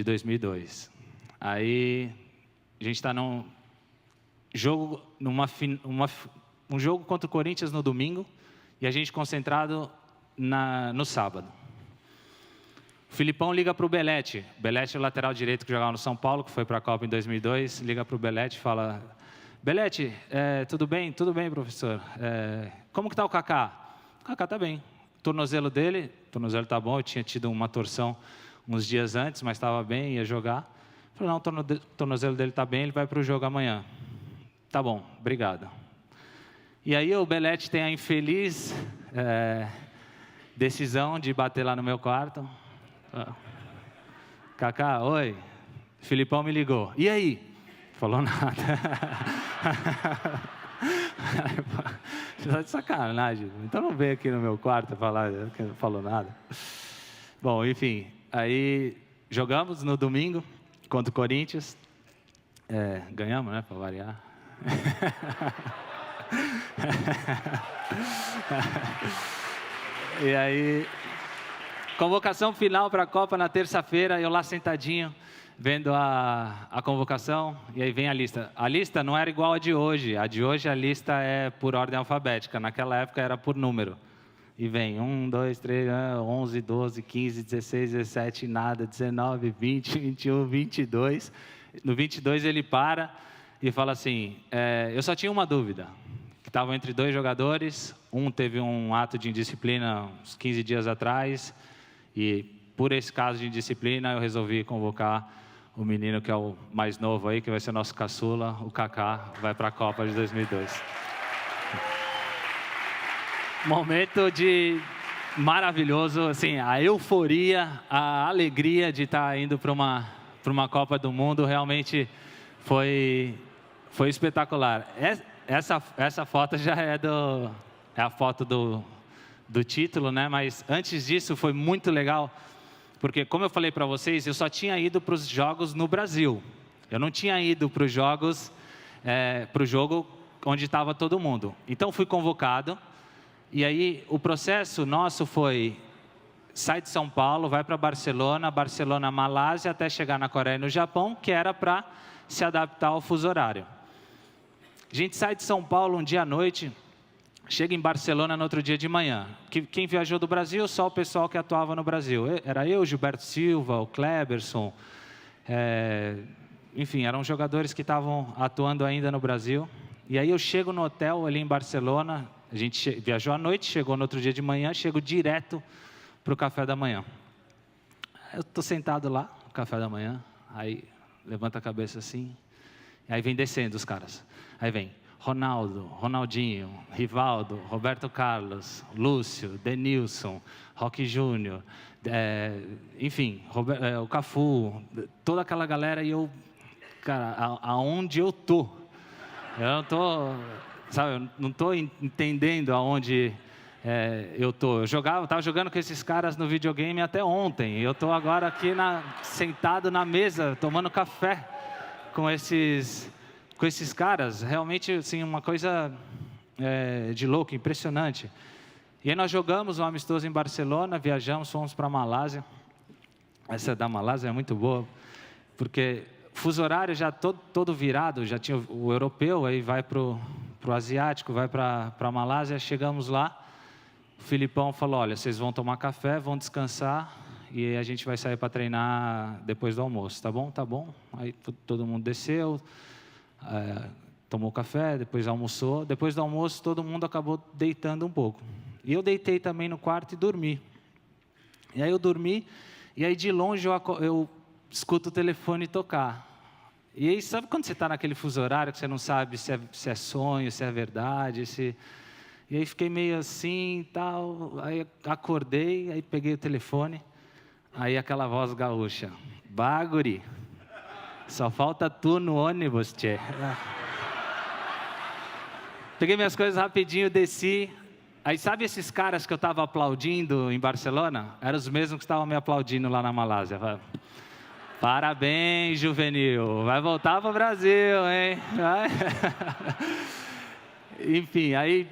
2002. Aí a gente está num jogo, um jogo contra o Corinthians no domingo, e a gente concentrado no sábado. O Filipão liga para o Belete. Belete é o lateral direito que jogava no São Paulo, que foi para a Copa em 2002. Liga para o Belete e fala: Belete, tudo bem? Tudo bem, professor. Como que está o Kaká? O Kaká está bem. O tornozelo está bom. Eu tinha tido uma torção uns dias antes, mas estava bem, ia jogar. Falei, não, o tornozelo dele está bem, ele vai para o jogo amanhã. Tá bom, obrigado. E aí o Belete tem a infeliz decisão de bater lá no meu quarto. Kaká, oi, Filipão me ligou. E aí? Falou nada. Tá de sacanagem. Então não veio aqui no meu quarto falar que não falou nada. Bom, enfim, aí jogamos no domingo contra o Corinthians. Ganhamos, né, para variar. E aí, convocação final para a Copa na terça-feira, eu lá sentadinho, vendo a convocação, e aí vem a lista. A lista não era igual a de hoje. A de hoje a lista é por ordem alfabética. Naquela época era por número. E vem 1, 2, 3, 11, 12, 15, 16, 17, nada, 19, 20, 21, 22. No 22 ele para e fala assim, eu só tinha uma dúvida, que estavam entre 2 jogadores, um teve um ato de indisciplina uns 15 dias atrás, e por esse caso de indisciplina eu resolvi convocar o menino que é o mais novo aí, que vai ser nosso caçula, o Kaká, vai para a Copa de 2002. Momento maravilhoso, assim, a euforia, a alegria de estar indo para uma Copa do Mundo realmente foi espetacular. Essa foto já é a foto do título, né? Mas antes disso foi muito legal, porque como eu falei para vocês, eu só tinha ido para os jogos no Brasil. Eu não tinha ido para os jogos, para o jogo onde estava todo mundo. Então fui convocado. E aí, o processo nosso foi, sai de São Paulo, vai para Barcelona, Malásia, até chegar na Coreia e no Japão, que era para se adaptar ao fuso horário. A gente sai de São Paulo um dia à noite, chega em Barcelona no outro dia de manhã. Quem viajou do Brasil, só o pessoal que atuava no Brasil. Era eu, Gilberto Silva, o Kleberson, enfim, eram jogadores que estavam atuando ainda no Brasil. E aí eu chego no hotel ali em Barcelona. A gente viajou à noite, chegou no outro dia de manhã, chego direto para o café da manhã. Eu estou sentado lá, no café da manhã, aí levanta a cabeça assim, e aí vem descendo os caras. Aí vem Ronaldo, Ronaldinho, Rivaldo, Roberto Carlos, Lúcio, Denilson, Roque Júnior, enfim, o Cafu, toda aquela galera, e eu, cara, aonde eu tô? Eu não tô... Sabe, eu não estou entendendo aonde eu estou. Eu estava jogando com esses caras no videogame até ontem. Eu estou agora aqui sentado na mesa, tomando café com esses caras. Realmente, assim, uma coisa de louco, impressionante. E aí nós jogamos um amistoso em Barcelona, viajamos, fomos para a Malásia. Essa da Malásia é muito boa, porque fuso horário já todo virado, já tinha o europeu, aí vai para o asiático, vai para a Malásia. Chegamos lá, o Filipão falou, olha, vocês vão tomar café, vão descansar e a gente vai sair para treinar depois do almoço, tá bom? Tá bom. Aí todo mundo desceu, tomou café, depois almoçou. Depois do almoço, todo mundo acabou deitando um pouco. E eu deitei também no quarto e dormi. E aí eu dormi, e aí de longe eu escuto o telefone tocar. E aí, sabe quando você está naquele fuso horário que você não sabe se é sonho, se é verdade, E aí fiquei meio assim e tal, aí acordei, aí peguei o telefone, aí aquela voz gaúcha, bah, guri, só falta tu no ônibus, tchê. Peguei minhas coisas rapidinho, desci, aí sabe esses caras que eu estava aplaudindo em Barcelona? Eram os mesmos que estavam me aplaudindo lá na Malásia. Parabéns, juvenil. Vai voltar para o Brasil, hein? Enfim, aí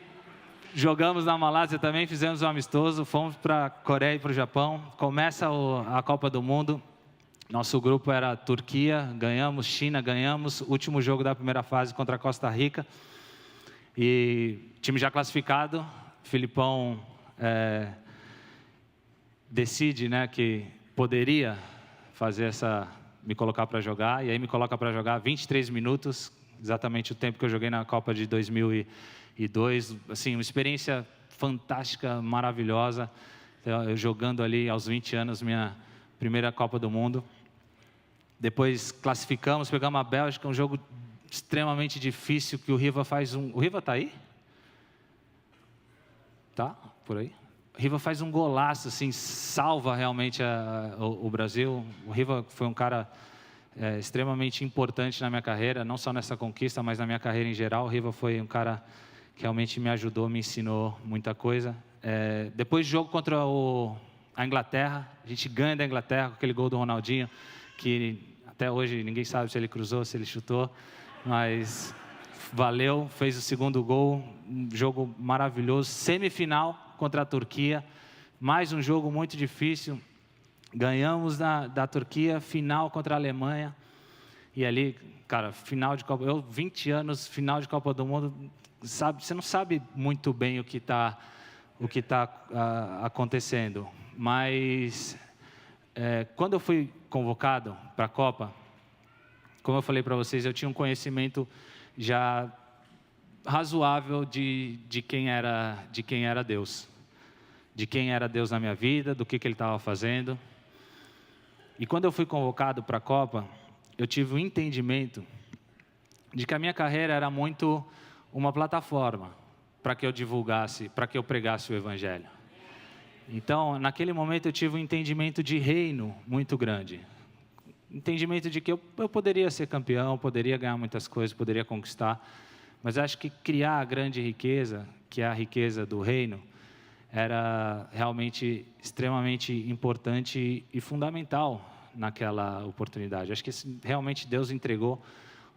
jogamos na Malásia também, fizemos um amistoso, fomos para a Coreia e para o Japão. Começa a Copa do Mundo. Nosso grupo era Turquia, ganhamos, China, ganhamos. Último jogo da primeira fase contra a Costa Rica. E time já classificado, Filipão decide, né, que poderia me colocar para jogar, e aí me coloca para jogar 23 minutos, exatamente o tempo que eu joguei na Copa de 2002, assim, uma experiência fantástica, maravilhosa, eu jogando ali aos 20 anos, minha primeira Copa do Mundo. Depois classificamos, pegamos a Bélgica, um jogo extremamente difícil que o Riva faz um... O Riva está aí? Tá? Por aí? O Riva faz um golaço, assim, salva realmente o Brasil. O Riva foi um cara extremamente importante na minha carreira, não só nessa conquista, mas na minha carreira em geral. O Riva foi um cara que realmente me ajudou, me ensinou muita coisa. Depois do jogo contra a Inglaterra, a gente ganha da Inglaterra com aquele gol do Ronaldinho, que até hoje ninguém sabe se ele cruzou, se ele chutou, mas valeu, fez o segundo gol, um jogo maravilhoso, semifinal contra a Turquia, mais um jogo muito difícil, ganhamos da Turquia, final contra a Alemanha, e ali, cara, final de Copa, 20 anos, final de Copa do Mundo, você não sabe muito bem o que tá acontecendo, mas quando eu fui convocado para a Copa, como eu falei para vocês, eu tinha um conhecimento já razoável de quem era Deus, de quem era Deus na minha vida, do que Ele estava fazendo. E quando eu fui convocado para a Copa, eu tive um entendimento de que a minha carreira era muito uma plataforma para que eu divulgasse, para que eu pregasse o Evangelho. Então, naquele momento eu tive um entendimento de reino muito grande. Entendimento de que eu poderia ser campeão, poderia ganhar muitas coisas, poderia conquistar, mas acho que criar a grande riqueza, que é a riqueza do reino, era realmente extremamente importante e fundamental naquela oportunidade. Acho que realmente Deus entregou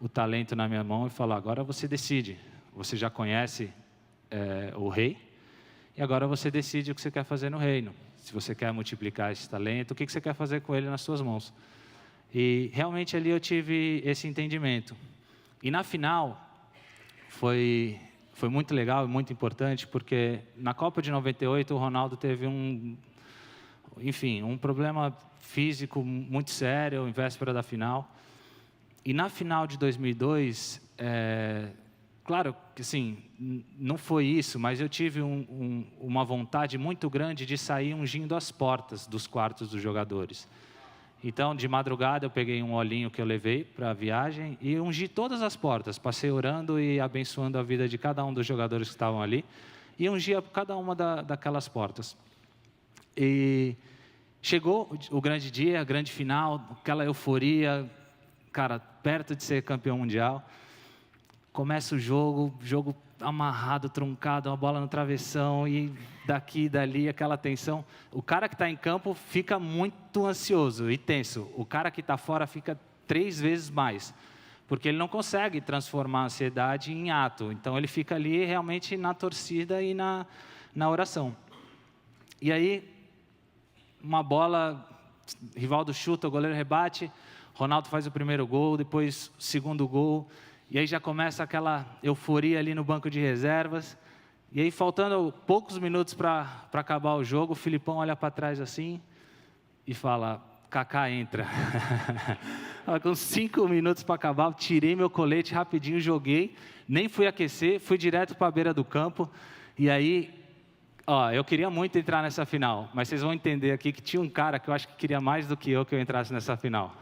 o talento na minha mão e falou: agora você decide. Você já conhece o rei, e agora você decide o que você quer fazer no reino. Se você quer multiplicar esse talento, o que você quer fazer com ele nas suas mãos. E realmente ali eu tive esse entendimento. E na final, foi muito legal e muito importante, porque na Copa de 98 o Ronaldo teve um problema físico muito sério, em véspera da final. E na final de 2002, claro que assim, não foi isso, mas eu tive uma vontade muito grande de sair ungindo as portas dos quartos dos jogadores. Então, de madrugada, eu peguei um olhinho que eu levei para a viagem e ungi todas as portas. Passei orando e abençoando a vida de cada um dos jogadores que estavam ali e ungia cada uma daquelas portas. E chegou o grande dia, a grande final, aquela euforia, cara, perto de ser campeão mundial. Começa o jogo amarrado, truncado, uma bola no travessão e daqui e dali, aquela tensão. O cara que está em campo fica muito ansioso e tenso. O cara que está fora fica 3 vezes mais, porque ele não consegue transformar a ansiedade em ato. Então, ele fica ali realmente na torcida e na oração. E aí, uma bola, Rivaldo chuta, o goleiro rebate, Ronaldo faz o primeiro gol, depois o segundo gol. E aí já começa aquela euforia ali no banco de reservas. E aí, faltando poucos minutos para acabar o jogo, o Filipão olha para trás assim e fala: Kaká entra. Com 5 minutos para acabar, eu tirei meu colete rapidinho, joguei, nem fui aquecer, fui direto para a beira do campo. E aí, eu queria muito entrar nessa final, mas vocês vão entender aqui que tinha um cara que eu acho que queria mais do que eu entrasse nessa final.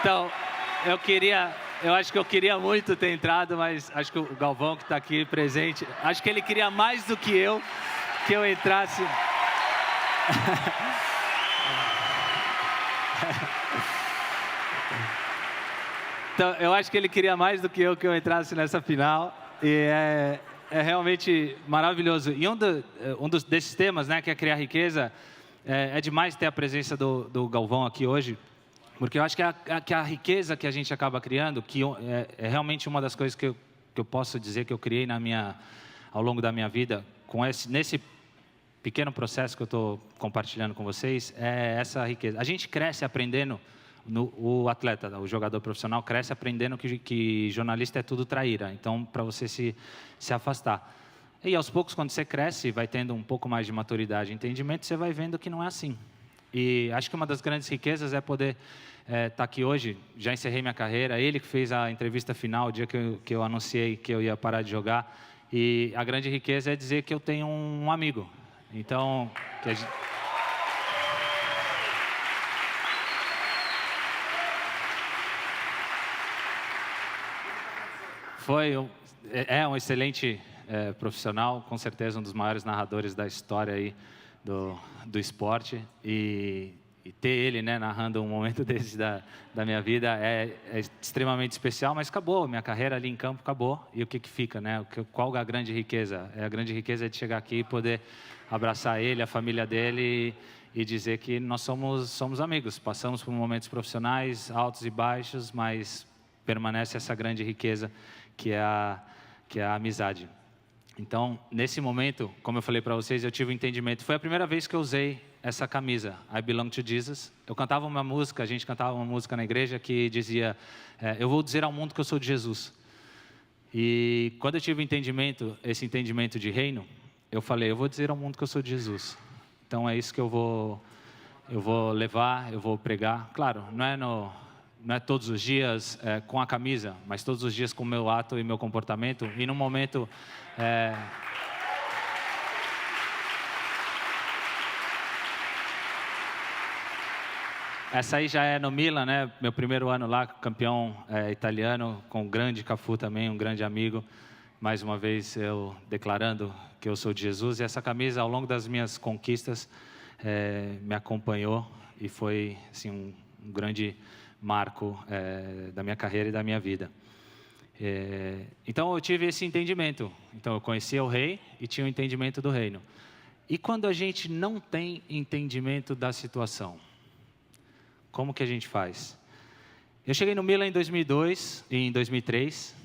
Então, eu acho que eu queria muito ter entrado, mas acho que o Galvão, que está aqui presente, acho que ele queria mais do que eu entrasse. Então, eu acho que ele queria mais do que eu entrasse nessa final, e é realmente maravilhoso. E desses temas, né, que é criar riqueza, é demais ter a presença do Galvão aqui hoje, porque eu acho que a riqueza que a gente acaba criando, que é realmente uma das coisas que eu posso dizer que eu criei ao longo da minha vida, nesse pequeno processo que eu estou compartilhando com vocês é essa riqueza. A gente cresce aprendendo, o atleta, o jogador profissional, cresce aprendendo que jornalista é tudo traíra. Então, para você se afastar. E aos poucos, quando você cresce, vai tendo um pouco mais de maturidade e entendimento, você vai vendo que não é assim. E acho que uma das grandes riquezas é poder estar aqui hoje. Já encerrei minha carreira. Ele que fez a entrevista final, o dia que eu anunciei que eu ia parar de jogar. E a grande riqueza é dizer que eu tenho um amigo. Então, que a gente... É um excelente profissional, com certeza um dos maiores narradores da história aí do esporte, e ter ele, né, narrando um momento desse da minha vida é extremamente especial, mas acabou, minha carreira ali em campo acabou, e o que fica, né? Qual a grande riqueza? A grande riqueza é de chegar aqui e poder abraçar ele, a família dele, e dizer que nós somos amigos, passamos por momentos profissionais altos e baixos, mas permanece essa grande riqueza que é a amizade. Então, nesse momento, como eu falei para vocês, eu tive um entendimento. Foi a primeira vez que eu usei essa camisa, I Belong to Jesus. Eu cantava uma música, a gente cantava uma música na igreja que dizia, eu vou dizer ao mundo que eu sou de Jesus. E quando eu tive esse entendimento de reino, eu falei, eu vou dizer ao mundo que eu sou de Jesus. Então, é isso que eu vou levar, eu vou pregar. Claro, não é todos os dias com a camisa, mas todos os dias com o meu ato e meu comportamento. E num momento... Essa aí já é no Milan, né? Meu primeiro ano lá, campeão italiano, com o grande Cafu também, um grande amigo. Mais uma vez eu declarando que eu sou de Jesus. E essa camisa, ao longo das minhas conquistas, me acompanhou e foi assim, um grande marco da minha carreira e da minha vida. Então eu tive esse entendimento. Então eu conhecia o rei e tinha o entendimento do reino. E quando a gente não tem entendimento da situação, como que a gente faz? Eu cheguei no Milan em 2002 e em 2003.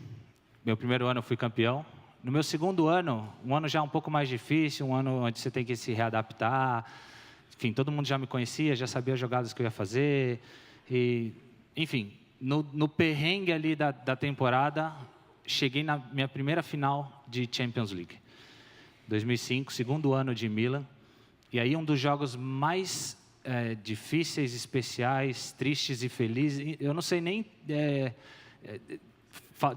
Meu primeiro ano eu fui campeão. No meu segundo ano, um ano já um pouco mais difícil, um ano onde você tem que se readaptar. Enfim, todo mundo já me conhecia, já sabia as jogadas que eu ia fazer. E, enfim, no perrengue ali da temporada, cheguei na minha primeira final de Champions League. 2005, segundo ano de Milan. E aí um dos jogos mais difíceis, especiais, tristes e felizes. Eu não sei nem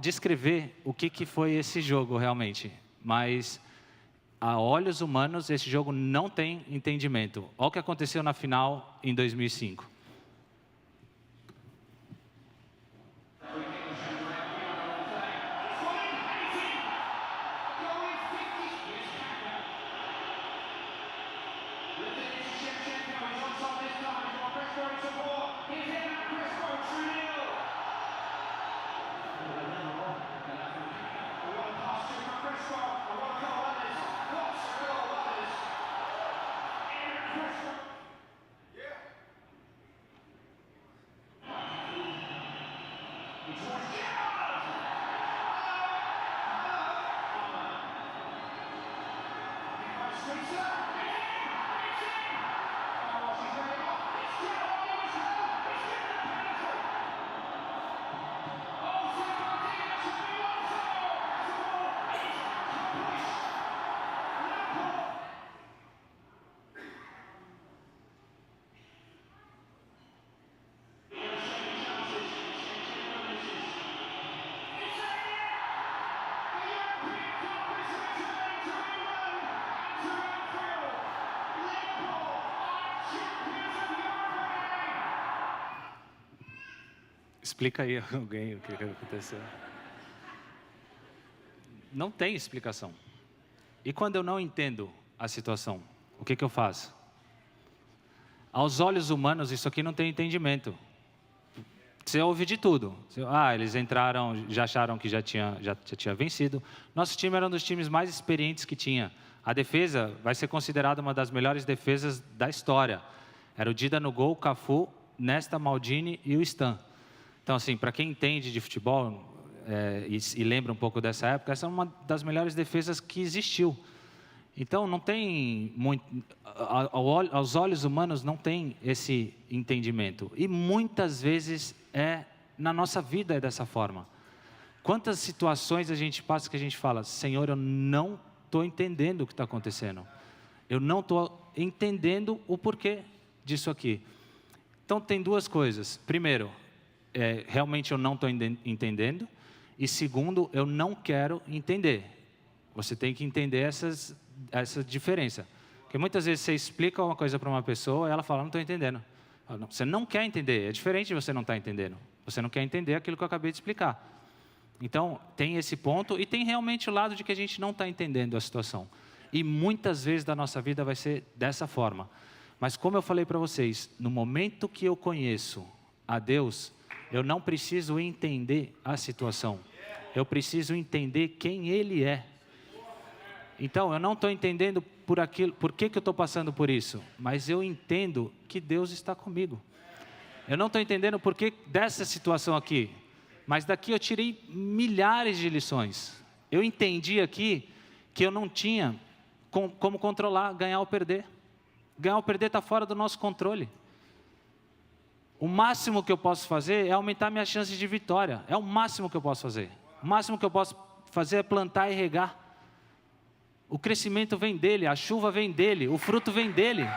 descrever o que foi esse jogo realmente. Mas, a olhos humanos, esse jogo não tem entendimento. Olha o que aconteceu na final em 2005. Explica aí alguém o que aconteceu. Não tem explicação. E quando eu não entendo a situação, o que eu faço? Aos olhos humanos, isso aqui não tem entendimento. Você ouve de tudo. Eles entraram, já acharam que já tinha vencido. Nosso time era um dos times mais experientes que tinha. A defesa vai ser considerada uma das melhores defesas da história. Era o Dida no gol, o Cafu, Nesta, Maldini e o Stan. Então, assim, para quem entende de futebol e lembra um pouco dessa época, essa é uma das melhores defesas que existiu. Então, não tem muito, aos olhos humanos não tem esse entendimento. E muitas vezes na nossa vida é dessa forma. Quantas situações a gente passa que a gente fala, Senhor, eu não estou entendendo o que está acontecendo. Eu não estou entendendo o porquê disso aqui. Então, tem duas coisas. Primeiro, realmente eu não estou entendendo. E segundo, eu não quero entender. Você tem que entender essa diferença. Porque muitas vezes você explica uma coisa para uma pessoa e ela fala, não estou entendendo. Não, você não quer entender, é diferente de você não estar entendendo. Você não quer entender aquilo que eu acabei de explicar. Então, tem esse ponto e tem realmente o lado de que a gente não está entendendo a situação. E muitas vezes da nossa vida vai ser dessa forma. Mas como eu falei para vocês, no momento que eu conheço a Deus, eu não preciso entender a situação. Eu preciso entender quem Ele é. Então, eu não estou entendendo por que eu estou passando por isso, mas eu entendo que Deus está comigo. Eu não estou entendendo por que dessa situação aqui, mas daqui eu tirei milhares de lições. Eu entendi aqui que eu não tinha como controlar, ganhar ou perder. Ganhar ou perder está fora do nosso controle. O máximo que eu posso fazer é aumentar minhas chances de vitória. É o máximo que eu posso fazer. O máximo que eu posso fazer é plantar e regar. O crescimento vem dele, a chuva vem dele, o fruto vem dele.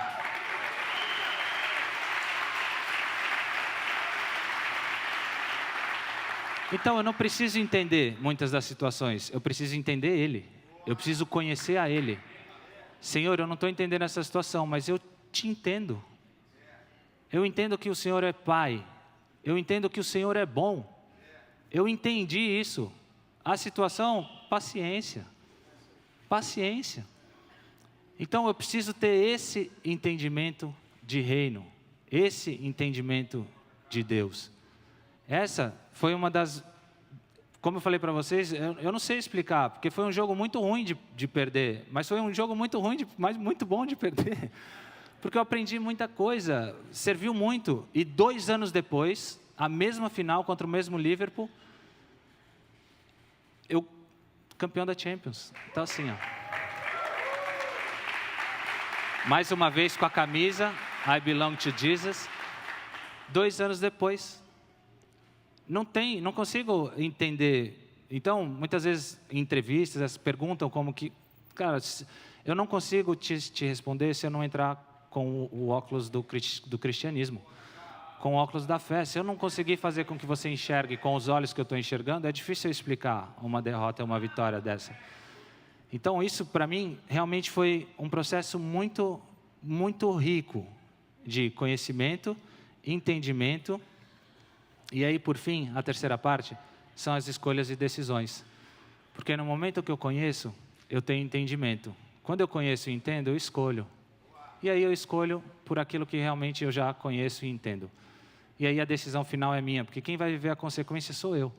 Então, eu não preciso entender muitas das situações, eu preciso entender Ele. Eu preciso conhecer a Ele. Senhor, eu não estou entendendo essa situação, mas eu te entendo. Eu entendo que o Senhor é Pai. Eu entendo que o Senhor é bom. Eu entendi isso. A situação, paciência. Paciência. Então, eu preciso ter esse entendimento de reino. Esse entendimento de Deus. Essa foi uma das... Como eu falei para vocês, eu não sei explicar, porque foi um jogo muito ruim de perder, mas foi um jogo muito ruim, mas muito bom de perder. Porque eu aprendi muita coisa, serviu muito. E 2 anos depois, a mesma final contra o mesmo Liverpool, eu campeão da Champions. Então assim, ó. Mais uma vez com a camisa, I belong to Jesus. 2 anos depois. Não consigo entender. Então, muitas vezes em entrevistas, elas perguntam como que... Cara, eu não consigo te responder se eu não entrar com o óculos do cristianismo, com o óculos da fé. Se eu não conseguir fazer com que você enxergue com os olhos que eu estou enxergando, é difícil eu explicar uma derrota, uma vitória dessa. Então, isso para mim realmente foi um processo muito, muito rico de conhecimento, entendimento. E aí, por fim, a terceira parte são as escolhas e decisões. Porque no momento que eu conheço, eu tenho entendimento. Quando eu conheço e entendo, eu escolho. E aí eu escolho por aquilo que realmente eu já conheço e entendo. E aí a decisão final é minha, porque quem vai viver a consequência sou eu.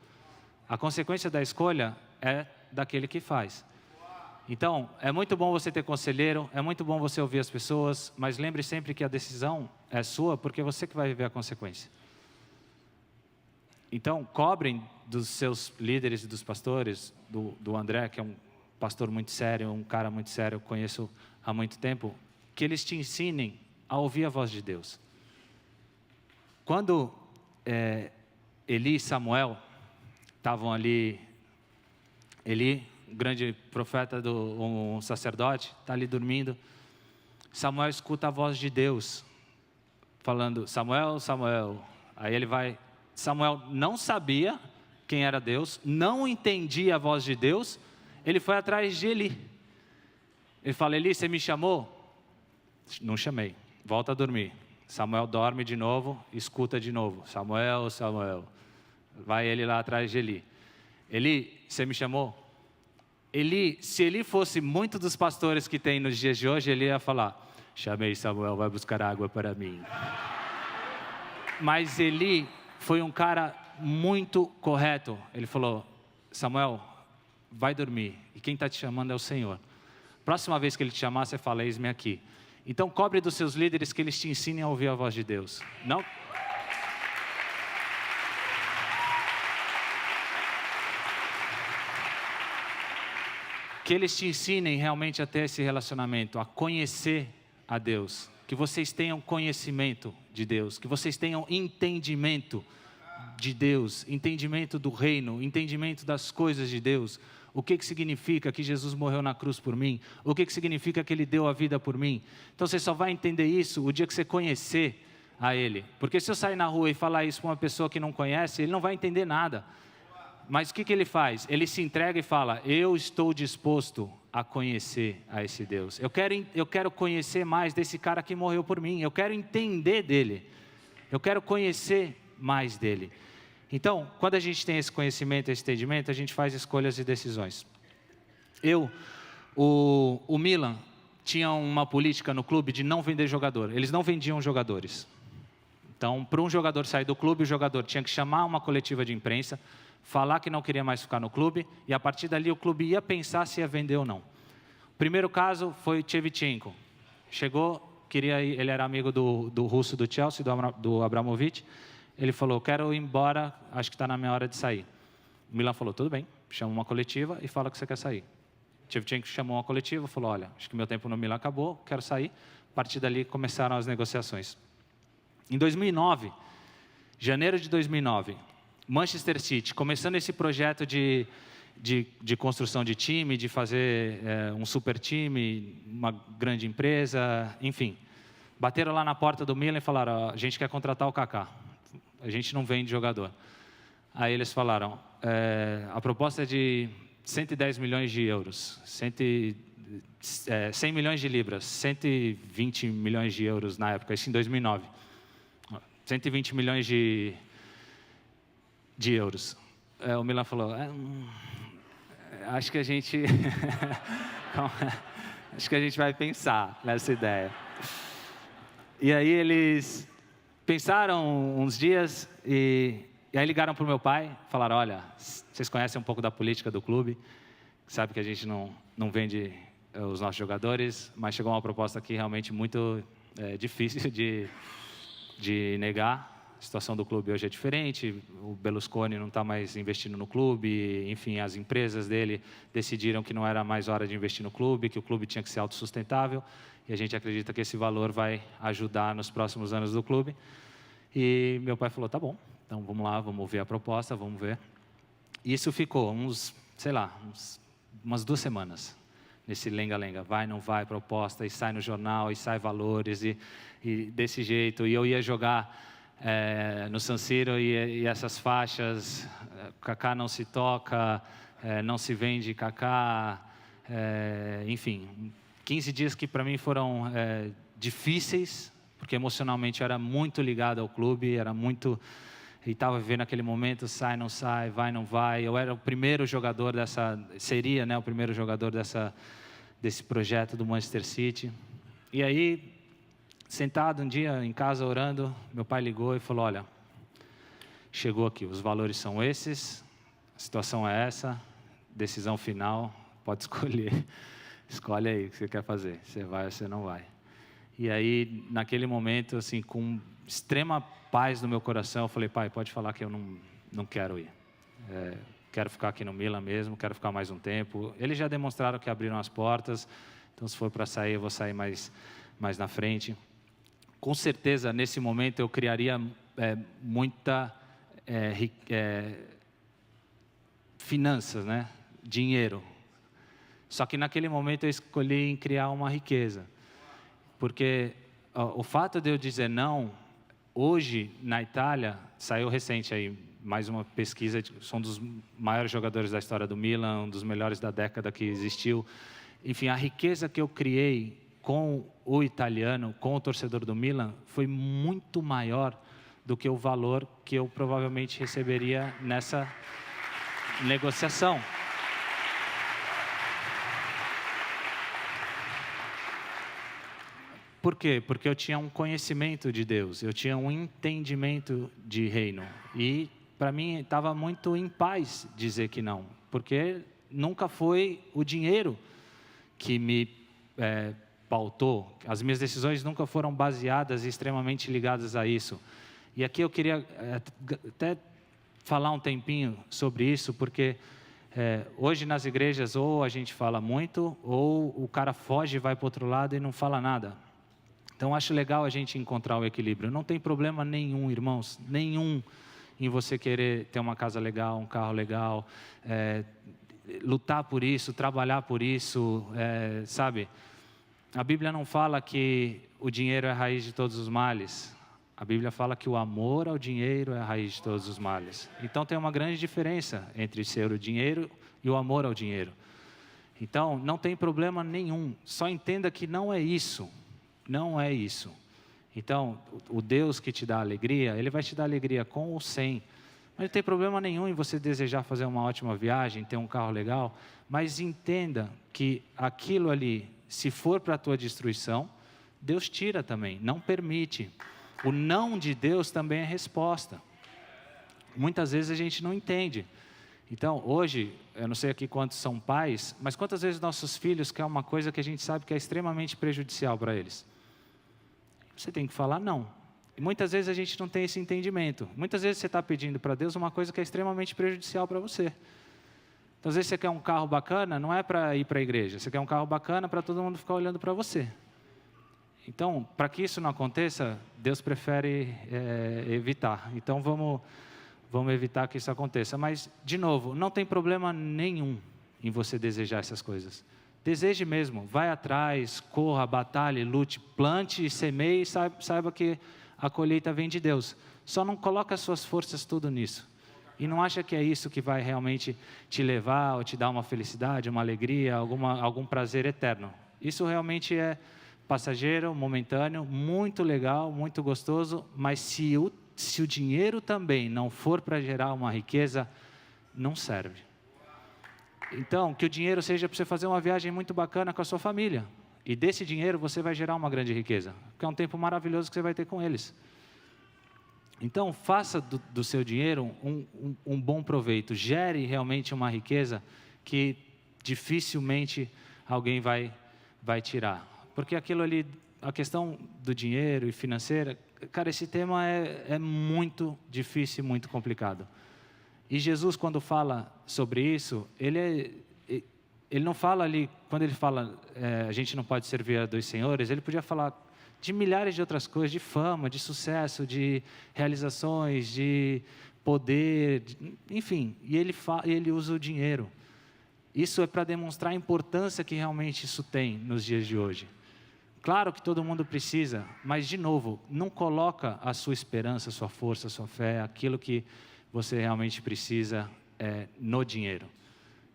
A consequência da escolha é daquele que faz. Então, é muito bom você ter conselheiro, é muito bom você ouvir as pessoas, mas lembre sempre que a decisão é sua, porque é você que vai viver a consequência. Então, cobrem dos seus líderes e dos pastores, do André, que é um pastor muito sério, um cara muito sério, eu conheço há muito tempo, que eles te ensinem a ouvir a voz de Deus. Quando Eli e Samuel estavam ali, Eli, um grande profeta, um sacerdote, está ali dormindo, Samuel escuta a voz de Deus, falando, Samuel, Samuel. Aí ele vai... Samuel não sabia quem era Deus, não entendia a voz de Deus, ele foi atrás de Eli. Ele fala, Eli, você me chamou? Não chamei, volta a dormir. Samuel dorme de novo, escuta de novo, Samuel, Samuel. Vai ele lá atrás de Eli. Eli, você me chamou? Eli, se Eli fosse muito dos pastores que tem nos dias de hoje, ele ia falar, chamei Samuel, vai buscar água para mim. Mas Eli foi um cara muito correto. Ele falou, Samuel, vai dormir. E quem está te chamando é o Senhor. Próxima vez que ele te chamar, você fala, eis-me aqui. Então, cobre dos seus líderes que eles te ensinem a ouvir a voz de Deus. Não? que eles te ensinem realmente a ter esse relacionamento, a conhecer a Deus, que vocês tenham conhecimento de Deus, que vocês tenham entendimento de Deus, entendimento do reino, entendimento das coisas de Deus. O que significa que Jesus morreu na cruz por mim? O que significa que Ele deu a vida por mim? Então você só vai entender isso o dia que você conhecer a Ele. Porque se eu sair na rua e falar isso para uma pessoa que não conhece, ele não vai entender nada. Mas o que ele faz? Ele se entrega e fala: eu estou disposto a conhecer a esse Deus. Eu quero conhecer mais desse cara que morreu por mim. Eu quero entender dele. Eu quero conhecer mais dele. Então, quando a gente tem esse conhecimento, esse entendimento, a gente faz escolhas e decisões. O Milan tinha uma política no clube de não vender jogador. Eles não vendiam jogadores. Então, para um jogador sair do clube, o jogador tinha que chamar uma coletiva de imprensa, falar que não queria mais ficar no clube, e a partir dali o clube ia pensar se ia vender ou não. O primeiro caso foi Shevchenko. Chegou, ele era amigo do russo do Chelsea, do Abramovich. Ele falou: quero ir embora, acho que está na minha hora de sair. O Milan falou: tudo bem, chama uma coletiva e fala que você quer sair. Shevchenko chamou uma coletiva, falou: olha, acho que meu tempo no Milan acabou, quero sair. A partir dali começaram as negociações. Em 2009, janeiro de 2009, Manchester City, começando esse projeto de construção de time, de fazer um super time, uma grande empresa, enfim. Bateram lá na porta do Milan e falaram: a gente quer contratar o Kaká, a gente não vende jogador. Aí eles falaram: a proposta é de 110 milhões de euros, 100 milhões de libras, 120 milhões de euros na época, isso em 2009. 120 milhões de euros. O Milan falou: acho que a gente acho que a gente vai pensar nessa ideia. E aí eles pensaram uns dias e aí ligaram para o meu pai, falaram: olha, vocês conhecem um pouco da política do clube, sabe que a gente não vende os nossos jogadores, mas chegou uma proposta aqui realmente muito difícil de negar. A situação do clube hoje é diferente, o Berlusconi não está mais investindo no clube, enfim, as empresas dele decidiram que não era mais hora de investir no clube, que o clube tinha que ser autossustentável, e a gente acredita que esse valor vai ajudar nos próximos anos do clube. E meu pai falou: tá bom, então vamos lá, vamos ver a proposta, vamos ver. E isso ficou umas 2 semanas, nesse lenga-lenga, vai, não vai, proposta, e sai no jornal, e sai valores, e desse jeito. E eu ia jogar no San Siro e essas faixas, Kaká não se toca, não se vende Kaká, enfim, 15 dias que para mim foram difíceis, porque emocionalmente eu era muito ligado ao clube, e estava vivendo aquele momento, sai, não sai, vai, não vai. Eu era o primeiro jogador seria, né, o primeiro jogador desse projeto do Manchester City. E aí, sentado um dia em casa orando, meu pai ligou e falou: olha, chegou aqui, os valores são esses, a situação é essa, decisão final, pode escolher. Escolhe aí o que você quer fazer, você vai ou você não vai. E aí, naquele momento, assim, com extrema paz no meu coração, eu falei: pai, pode falar que eu não quero ir. Quero ficar aqui no Milan mesmo, quero ficar mais um tempo. Eles já demonstraram que abriram as portas, então se for para sair, eu vou sair mais na frente. Com certeza, nesse momento, eu criaria muita finanças, né? Dinheiro. Só que naquele momento eu escolhi em criar uma riqueza. Porque o fato de eu dizer não, hoje na Itália, saiu recente aí, mais uma pesquisa, são um dos maiores jogadores da história do Milan, um dos melhores da década que existiu. Enfim, a riqueza que eu criei com o italiano, com o torcedor do Milan, foi muito maior do que o valor que eu provavelmente receberia nessa negociação. Por quê? Porque eu tinha um conhecimento de Deus, eu tinha um entendimento de reino. E, para mim, estava muito em paz dizer que não, porque nunca foi o dinheiro que me pautou. As minhas decisões nunca foram baseadas e extremamente ligadas a isso. E aqui eu queria até falar um tempinho sobre isso, porque Hoje nas igrejas ou a gente fala muito, ou o cara foge e vai para o outro lado e não fala nada. Então acho legal a gente encontrar o equilíbrio. Não tem problema nenhum, irmãos, nenhum em você querer ter uma casa legal, um carro legal, lutar por isso, trabalhar por isso, sabe? A Bíblia não fala que o dinheiro é a raiz de todos os males. A Bíblia fala que o amor ao dinheiro é a raiz de todos os males. Então tem uma grande diferença entre ser o dinheiro e o amor ao dinheiro. Então não tem problema nenhum, só entenda que não é isso. Não é isso. Então, o Deus que te dá alegria, Ele vai te dar alegria com ou sem. Mas não tem problema nenhum em você desejar fazer uma ótima viagem, ter um carro legal, mas entenda que aquilo ali, se for para a tua destruição, Deus tira também, não permite. O não de Deus também é resposta. Muitas vezes a gente não entende. Então, hoje, eu não sei aqui quantos são pais, mas quantas vezes nossos filhos querem uma coisa que a gente sabe que é extremamente prejudicial para eles? Você tem que falar não. E muitas vezes a gente não tem esse entendimento. Muitas vezes você está pedindo para Deus uma coisa que é extremamente prejudicial para você. Então, às vezes você quer um carro bacana, não é para ir para a igreja. Você quer um carro bacana para todo mundo ficar olhando para você. Então, para que isso não aconteça, Deus prefere evitar. Então, vamos evitar que isso aconteça. Mas, de novo, não tem problema nenhum em você desejar essas coisas. Deseje mesmo, vai atrás, corra, batalhe, lute, plante, semeie e saiba que a colheita vem de Deus. Só não coloque as suas forças tudo nisso. E não acha que é isso que vai realmente te levar ou te dar uma felicidade, uma alegria, algum prazer eterno. Isso realmente é passageiro, momentâneo, muito legal, muito gostoso, mas se o dinheiro também não for para gerar uma riqueza, não serve. Então, que o dinheiro seja para você fazer uma viagem muito bacana com a sua família. E desse dinheiro você vai gerar uma grande riqueza, porque é um tempo maravilhoso que você vai ter com eles. Então, faça do seu dinheiro um bom proveito. Gere realmente uma riqueza que dificilmente alguém vai tirar. Porque aquilo ali, a questão do dinheiro e financeira, cara, esse tema é muito difícil e muito complicado. E Jesus, quando fala sobre isso, ele não fala ali, quando ele fala, a gente não pode servir a dois senhores, ele podia falar de milhares de outras coisas, de fama, de sucesso, de realizações, de poder, enfim, e ele usa o dinheiro. Isso é para demonstrar a importância que realmente isso tem nos dias de hoje. Claro que todo mundo precisa, mas, de novo, não coloca a sua esperança, a sua força, a sua fé, aquilo que você realmente precisa no dinheiro.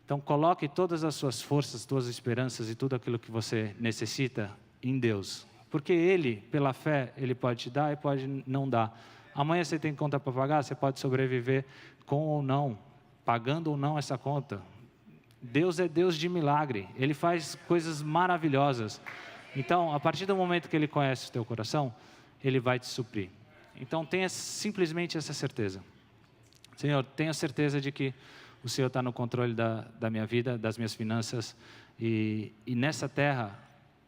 Então, coloque todas as suas forças, suas esperanças e tudo aquilo que você necessita em Deus. Porque Ele, pela fé, Ele pode te dar e pode não dar. Amanhã você tem conta para pagar, você pode sobreviver com ou não, pagando ou não essa conta. Deus é Deus de milagre, Ele faz coisas maravilhosas. Então, a partir do momento que Ele conhece o teu coração, Ele vai te suprir. Então, tenha simplesmente essa certeza. Senhor, tenho certeza de que o Senhor está no controle da minha vida, das minhas finanças. E nessa terra,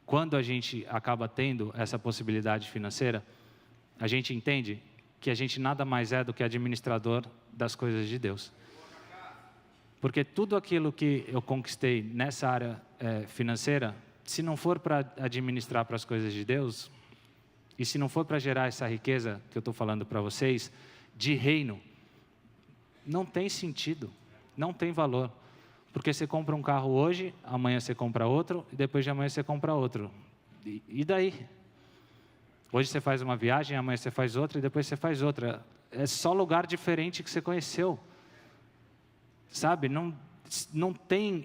quando a gente acaba tendo essa possibilidade financeira, a gente entende que a gente nada mais é do que administrador das coisas de Deus. Porque tudo aquilo que eu conquistei nessa área financeira, se não for para administrar para as coisas de Deus, e se não for para gerar essa riqueza que eu estou falando para vocês, de reino, não tem sentido, não tem valor. Porque você compra um carro hoje, amanhã você compra outro, e depois de amanhã você compra outro. E daí? Hoje você faz uma viagem, amanhã você faz outra, e depois você faz outra. É só lugar diferente que você conheceu. Sabe? Não tem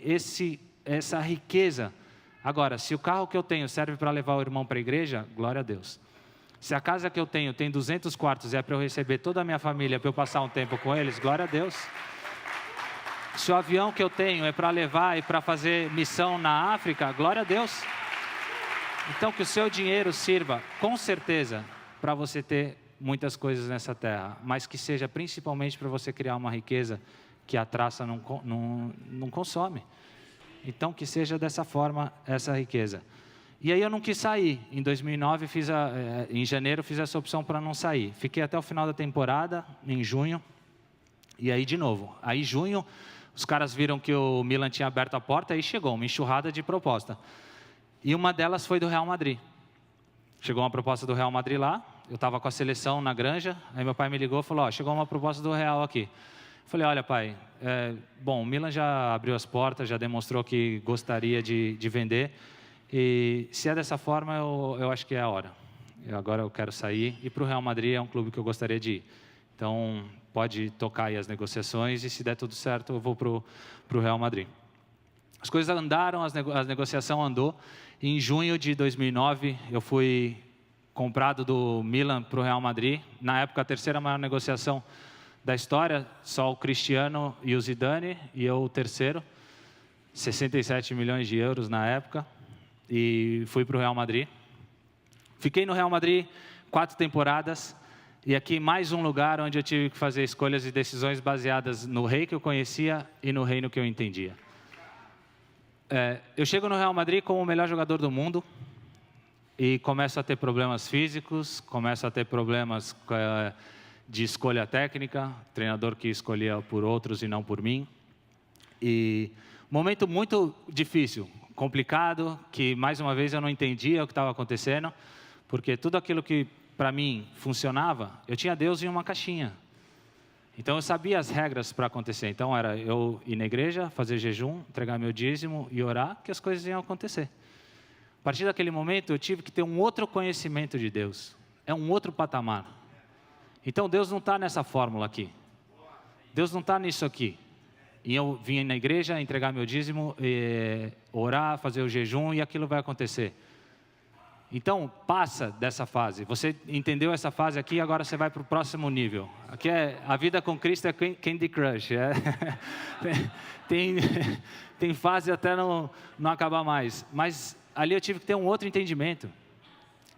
essa riqueza. Agora, se o carro que eu tenho serve para levar o irmão para a igreja, glória a Deus. Se a casa que eu tenho tem 200 quartos e é para eu receber toda a minha família, para eu passar um tempo com eles, glória a Deus. Se o avião que eu tenho é para levar e para fazer missão na África, glória a Deus. Então, que o seu dinheiro sirva, com certeza, para você ter muitas coisas nessa terra, mas que seja principalmente para você criar uma riqueza que a traça não consome. Então, que seja dessa forma essa riqueza. E aí eu não quis sair. Em 2009, em janeiro, fiz essa opção para não sair. Fiquei até o final da temporada, em junho. E aí, de novo. Aí, junho, Os caras viram que o Milan tinha aberto a porta e chegou uma enxurrada de proposta. E uma delas foi do Real Madrid. Chegou uma proposta do Real Madrid lá, eu estava com a seleção na Granja, aí meu pai me ligou e falou, chegou uma proposta do Real aqui. Eu falei, olha pai, bom, o Milan já abriu as portas, já demonstrou que gostaria de vender, e se é dessa forma, eu acho que é a hora. Agora eu quero sair, e para o Real Madrid é um clube que eu gostaria de ir. Então, pode tocar aí as negociações, e se der tudo certo, eu vou para o Real Madrid. As coisas andaram, a negociação andou. Em junho de 2009, eu fui comprado do Milan para o Real Madrid. Na época, a terceira maior negociação da história, só o Cristiano e o Zidane, e eu o terceiro. 67 milhões de euros na época. E fui para o Real Madrid. Fiquei no Real Madrid 4 temporadas. E aqui mais um lugar onde eu tive que fazer escolhas e decisões baseadas no rei que eu conhecia e no reino que eu entendia. Eu chego no Real Madrid como o melhor jogador do mundo e começo a ter problemas físicos, começo a ter problemas de escolha técnica, treinador que escolhia por outros e não por mim. E momento muito difícil, complicado, que mais uma vez eu não entendia o que estava acontecendo, porque tudo aquilo que para mim funcionava, eu tinha Deus em uma caixinha. Então eu sabia as regras para acontecer. Então era eu ir na igreja, fazer jejum, entregar meu dízimo e orar, que as coisas iam acontecer. A partir daquele momento eu tive que ter um outro conhecimento de Deus. É um outro patamar. Então Deus não está nessa fórmula aqui. Deus não está nisso aqui. E eu vim na igreja, entregar meu dízimo, orar, fazer o jejum e aquilo vai acontecer. Então, passa dessa fase. Você entendeu essa fase aqui, agora você vai para o próximo nível. Aqui a vida com Cristo é Candy Crush. Tem fase até não acabar mais. Mas ali eu tive que ter um outro entendimento.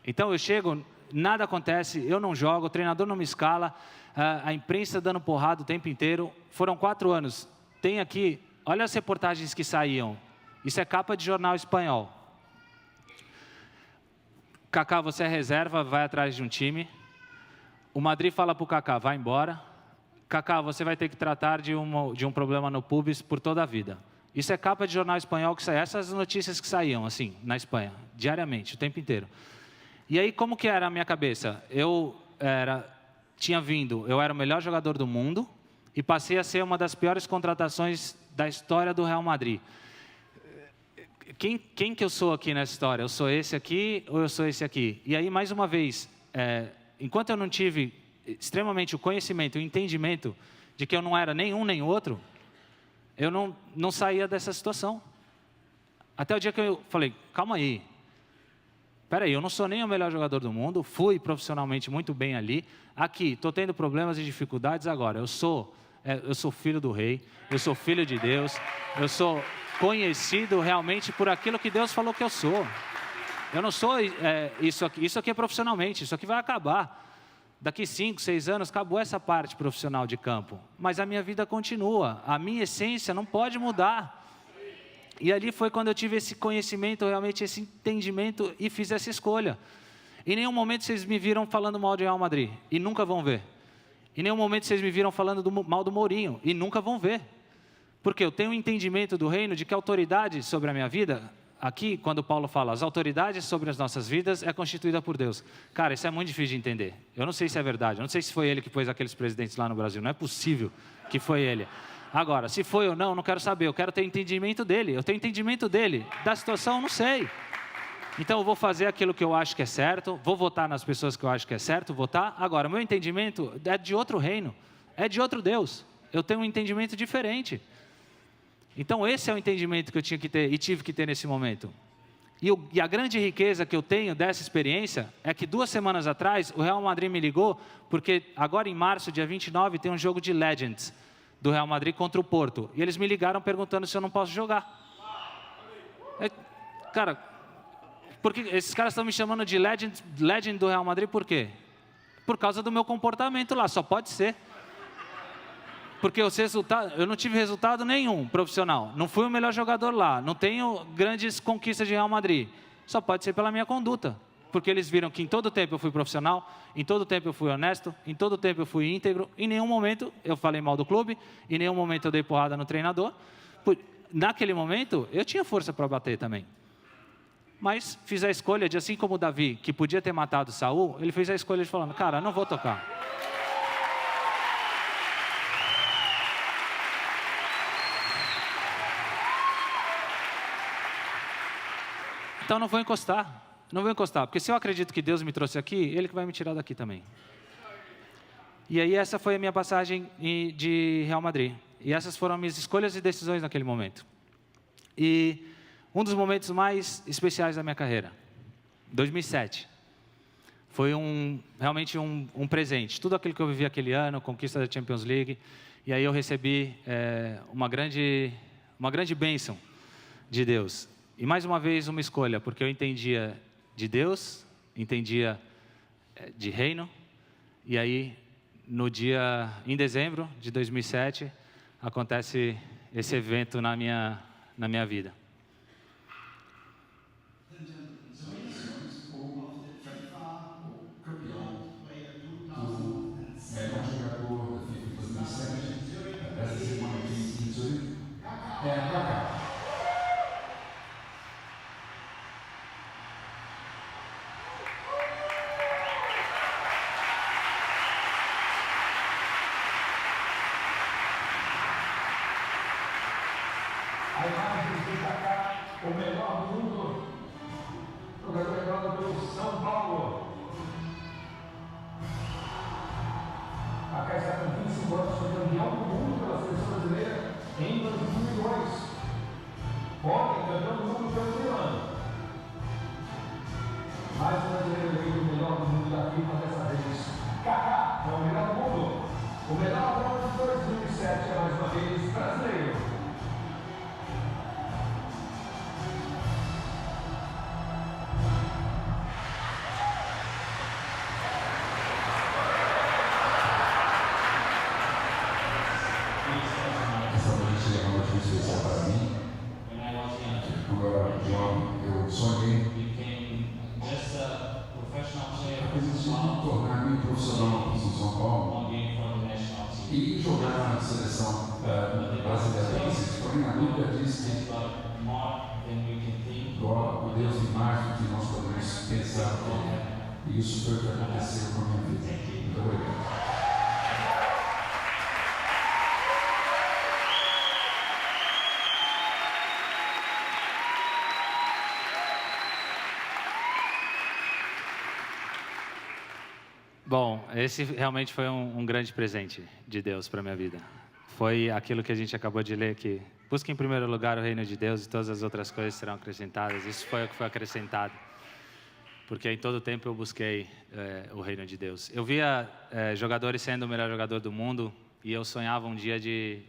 Então, eu chego, nada acontece, eu não jogo, o treinador não me escala, a imprensa dando porrada o tempo inteiro. Foram 4 anos. Tem aqui, olha as reportagens que saíam. Isso é capa de jornal espanhol. Kaká, você é reserva, vai atrás de um time. O Madrid fala para o Kaká, vai embora. Kaká, você vai ter que tratar de um problema no pubis por toda a vida. Isso é capa de jornal espanhol que sai. Essas notícias que saíam, assim, na Espanha, diariamente, o tempo inteiro. E aí, como que era a minha cabeça? Eu era o melhor jogador do mundo e passei a ser uma das piores contratações da história do Real Madrid. Quem que eu sou aqui nessa história? Eu sou esse aqui ou eu sou esse aqui? E aí, mais uma vez, enquanto eu não tive extremamente o conhecimento, o entendimento de que eu não era nem um nem outro, eu não saía dessa situação. Até o dia que eu falei, calma aí. Espera aí, eu não sou nem o melhor jogador do mundo, fui profissionalmente muito bem ali. Aqui, estou tendo problemas e dificuldades agora. Eu sou filho do rei, eu sou filho de Deus, eu sou conhecido realmente por aquilo que Deus falou que eu sou. Eu não sou isso aqui é profissionalmente, isso aqui vai acabar. Daqui 5, 6 anos, acabou essa parte profissional de campo. Mas a minha vida continua, a minha essência não pode mudar. E ali foi quando eu tive esse conhecimento, realmente esse entendimento e fiz essa escolha. Em nenhum momento vocês me viram falando mal de Real Madrid, e nunca vão ver. Em nenhum momento vocês me viram falando mal do Mourinho, e nunca vão ver. Porque eu tenho um entendimento do reino de que a autoridade sobre a minha vida, aqui, quando Paulo fala, as autoridades sobre as nossas vidas é constituída por Deus. Cara, isso é muito difícil de entender. Eu não sei se é verdade, eu não sei se foi ele que pôs aqueles presidentes lá no Brasil, não é possível que foi ele. Agora, se foi ou não, não quero saber, eu quero ter entendimento dele. Eu tenho entendimento dele, da situação eu não sei. Então eu vou fazer aquilo que eu acho que é certo, vou votar nas pessoas que eu acho que é certo, votar. Agora, meu entendimento é de outro reino, é de outro Deus. Eu tenho um entendimento diferente. Então, esse é o entendimento que eu tinha que ter e tive que ter nesse momento. E a grande riqueza que eu tenho dessa experiência é que 2 semanas atrás, o Real Madrid me ligou, porque agora em março, dia 29, tem um jogo de Legends do Real Madrid contra o Porto. E eles me ligaram perguntando se eu não posso jogar. Cara, porque esses caras estão me chamando de Legend do Real Madrid por quê? Por causa do meu comportamento lá, só pode ser. Porque eu não tive resultado nenhum profissional. Não fui o melhor jogador lá. Não tenho grandes conquistas de Real Madrid. Só pode ser pela minha conduta. porque eles viram que em todo tempo eu fui profissional, em todo tempo eu fui honesto, em todo tempo eu fui íntegro, em nenhum momento eu falei mal do clube, em nenhum momento eu dei porrada no treinador. Naquele momento, eu tinha força para bater também. Mas fiz a escolha de, assim como o Davi, que podia ter matado Saul, ele fez a escolha de falando, cara, não vou tocar. Então não vou encostar. Não vou encostar, porque se eu acredito que Deus me trouxe aqui, Ele que vai me tirar daqui também. E aí essa foi a minha passagem de Real Madrid. E essas foram as minhas escolhas e decisões naquele momento. E um dos momentos mais especiais da minha carreira, 2007, foi realmente um presente. Tudo aquilo que eu vivi aquele ano, conquista da Champions League, e aí eu recebi uma grande bênção de Deus. E mais uma vez uma escolha, porque eu entendia de Deus, entendia de reino, e aí em dezembro de 2007, acontece esse evento na minha vida. A imagem de Kaká, o melhor do mundo, jogador jogado pelo São Paulo. Kaká está com 25 anos, foi campeão do mundo pela seleção brasileira em 2002. Ontem, campeão do mundo pelo Milan. Mais um brasileiro eleito o melhor do mundo da FIFA dessa vez. Kaká é o melhor do mundo. O melhor do ano de 2007 é mais uma vez brasileiro. Essa noite é uma noite especial para mim. Quando eu era jovem, eu sonhei me tornar-me profissional aqui em São Paulo e jogar na seleção brasileira. Porém, a Bíblia diz que o Deus tem mais do que nós podemos pensar. E isso foi o que aconteceu com a minha vida. Muito obrigado. Bom, esse realmente foi um grande presente de Deus para a minha vida. Foi aquilo que a gente acabou de ler aqui. Busque em primeiro lugar o reino de Deus e todas as outras coisas serão acrescentadas. Isso foi o que foi acrescentado. Porque em todo tempo eu busquei o reino de Deus. Eu via jogadores sendo o melhor jogador do mundo e eu sonhava um dia de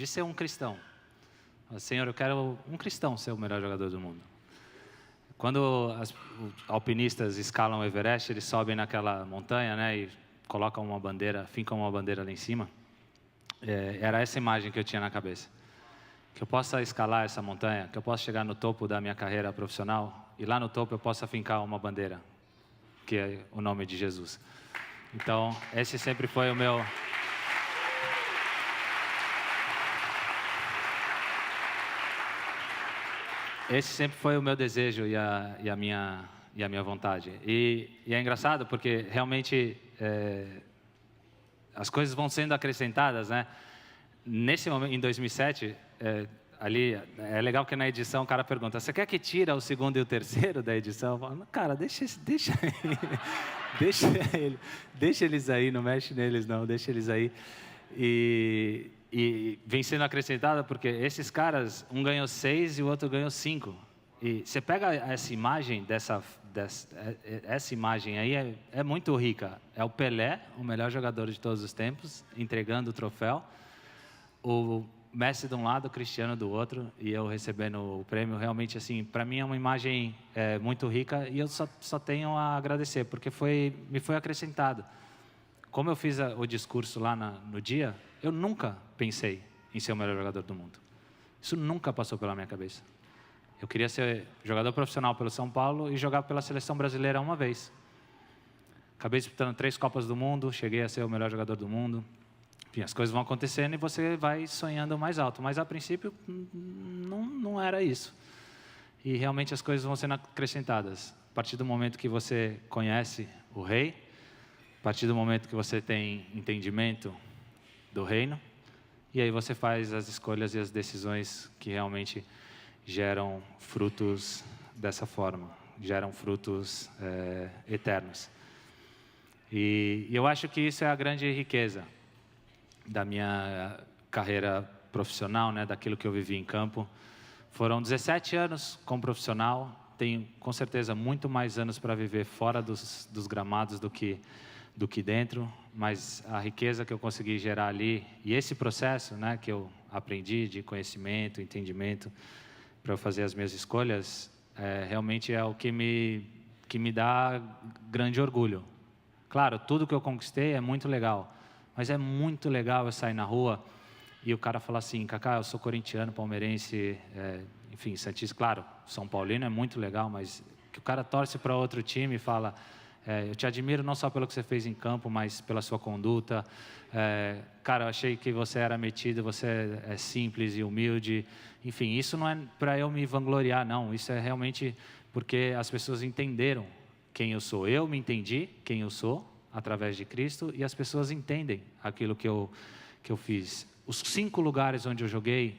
ser um cristão. Senhor, eu quero um cristão ser o melhor jogador do mundo. Quando os alpinistas escalam o Everest, eles sobem naquela montanha, né, e colocam uma bandeira, fincam uma bandeira lá em cima. Era essa imagem que eu tinha na cabeça. Que eu possa escalar essa montanha, que eu possa chegar no topo da minha carreira profissional e lá no topo eu possa fincar uma bandeira, que é o nome de Jesus. Então, esse sempre foi o meu... Esse sempre foi o meu desejo e a minha vontade. E é engraçado porque realmente as coisas vão sendo acrescentadas, né? Nesse momento, em 2007, ali é legal que na edição o cara pergunta: você quer que tira o segundo e o terceiro da edição? Eu falo, cara, deixa eles aí, não mexe neles não, deixa eles aí. E vem sendo acrescentada porque esses caras, um ganhou 6 e o outro ganhou 5. E você pega essa imagem, essa imagem aí é muito rica. É o Pelé, o melhor jogador de todos os tempos, entregando o troféu. O Messi de um lado, o Cristiano do outro, e eu recebendo o prêmio. Realmente, assim, para mim é uma imagem muito rica e eu só tenho a agradecer, porque me foi acrescentado. Como eu fiz o discurso lá no dia, eu nunca pensei em ser o melhor jogador do mundo. Isso nunca passou pela minha cabeça. Eu queria ser jogador profissional pelo São Paulo e jogar pela seleção brasileira uma vez. Acabei disputando 3 Copas do Mundo, cheguei a ser o melhor jogador do mundo. Enfim, as coisas vão acontecendo e você vai sonhando mais alto. Mas, a princípio, não era isso. E, realmente, as coisas vão sendo acrescentadas. A partir do momento que você conhece o Rei, a partir do momento que você tem entendimento do reino, e aí você faz as escolhas e as decisões que realmente geram frutos dessa forma, geram frutos eternos. E eu acho que isso é a grande riqueza da minha carreira profissional, né, daquilo que eu vivi em campo. Foram 17 anos como profissional, tenho com certeza muito mais anos para viver fora dos gramados do que dentro, mas a riqueza que eu consegui gerar ali, e esse processo, né, que eu aprendi de conhecimento, entendimento, para eu fazer as minhas escolhas, realmente é o que me dá grande orgulho. Claro, tudo que eu conquistei é muito legal, mas é muito legal eu sair na rua e o cara falar assim: Kaká, eu sou corintiano, palmeirense, enfim, santista. Claro, São Paulino é muito legal, mas que o cara torce para outro time e fala: eu te admiro não só pelo que você fez em campo, mas pela sua conduta. Cara, eu achei que você era metido, você é simples e humilde. Enfim, isso não é para eu me vangloriar, não. Isso é realmente porque as pessoas entenderam quem eu sou. Eu me entendi quem eu sou através de Cristo e as pessoas entendem aquilo que eu fiz. Os 5 lugares onde eu joguei,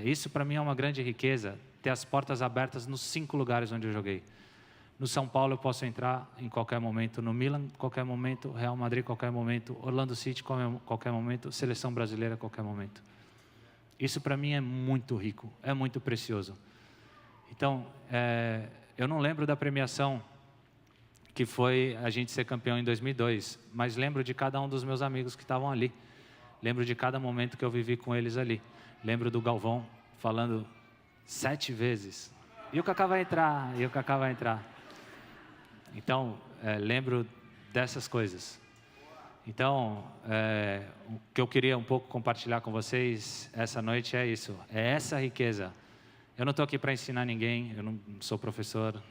isso para mim é uma grande riqueza, ter as portas abertas nos 5 lugares onde eu joguei. No São Paulo eu posso entrar em qualquer momento, no Milan, qualquer momento, Real Madrid, qualquer momento, Orlando City, qualquer momento, Seleção Brasileira, qualquer momento. Isso para mim é muito rico, é muito precioso. Então, eu não lembro da premiação que foi a gente ser campeão em 2002, mas lembro de cada um dos meus amigos que estavam ali. Lembro de cada momento que eu vivi com eles ali. Lembro do Galvão falando 7 vezes: e o Kaká vai entrar, e o Kaká vai entrar. Então, lembro dessas coisas. Então, o que eu queria um pouco compartilhar com vocês essa noite é isso, é essa riqueza. Eu não estou aqui para ensinar ninguém, eu não sou professor,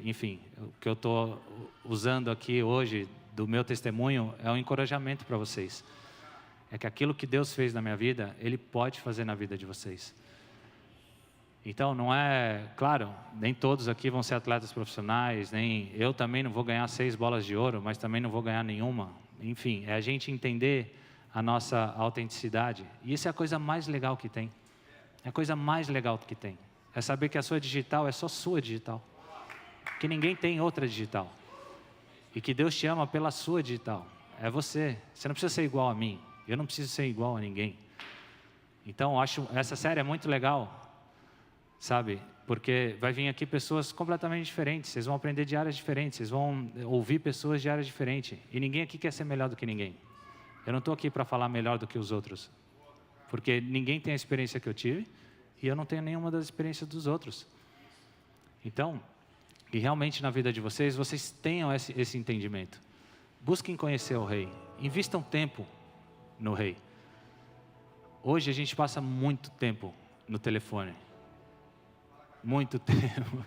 enfim, o que eu estou usando aqui hoje do meu testemunho é um encorajamento para vocês. É que aquilo que Deus fez na minha vida, Ele pode fazer na vida de vocês. Então, não é... Claro, nem todos aqui vão ser atletas profissionais, nem eu também não vou ganhar 6 bolas de ouro, mas também não vou ganhar nenhuma. Enfim, é a gente entender a nossa autenticidade. E isso é a coisa mais legal que tem. É a coisa mais legal que tem. É saber que a sua digital é só sua digital. Que ninguém tem outra digital. E que Deus te ama pela sua digital. É você. Você não precisa ser igual a mim. Eu não preciso ser igual a ninguém. Então, acho essa série é muito legal, sabe? Porque vai vir aqui pessoas completamente diferentes. Vocês vão aprender de áreas diferentes. Vocês vão ouvir pessoas de áreas diferentes. E ninguém aqui quer ser melhor do que ninguém. Eu não estou aqui para falar melhor do que os outros. Porque ninguém tem a experiência que eu tive. E eu não tenho nenhuma das experiências dos outros. Então, e realmente na vida de vocês tenham esse entendimento. Busquem conhecer o Rei. Invistam tempo no Rei. Hoje a gente passa muito tempo no telefone. Muito tempo.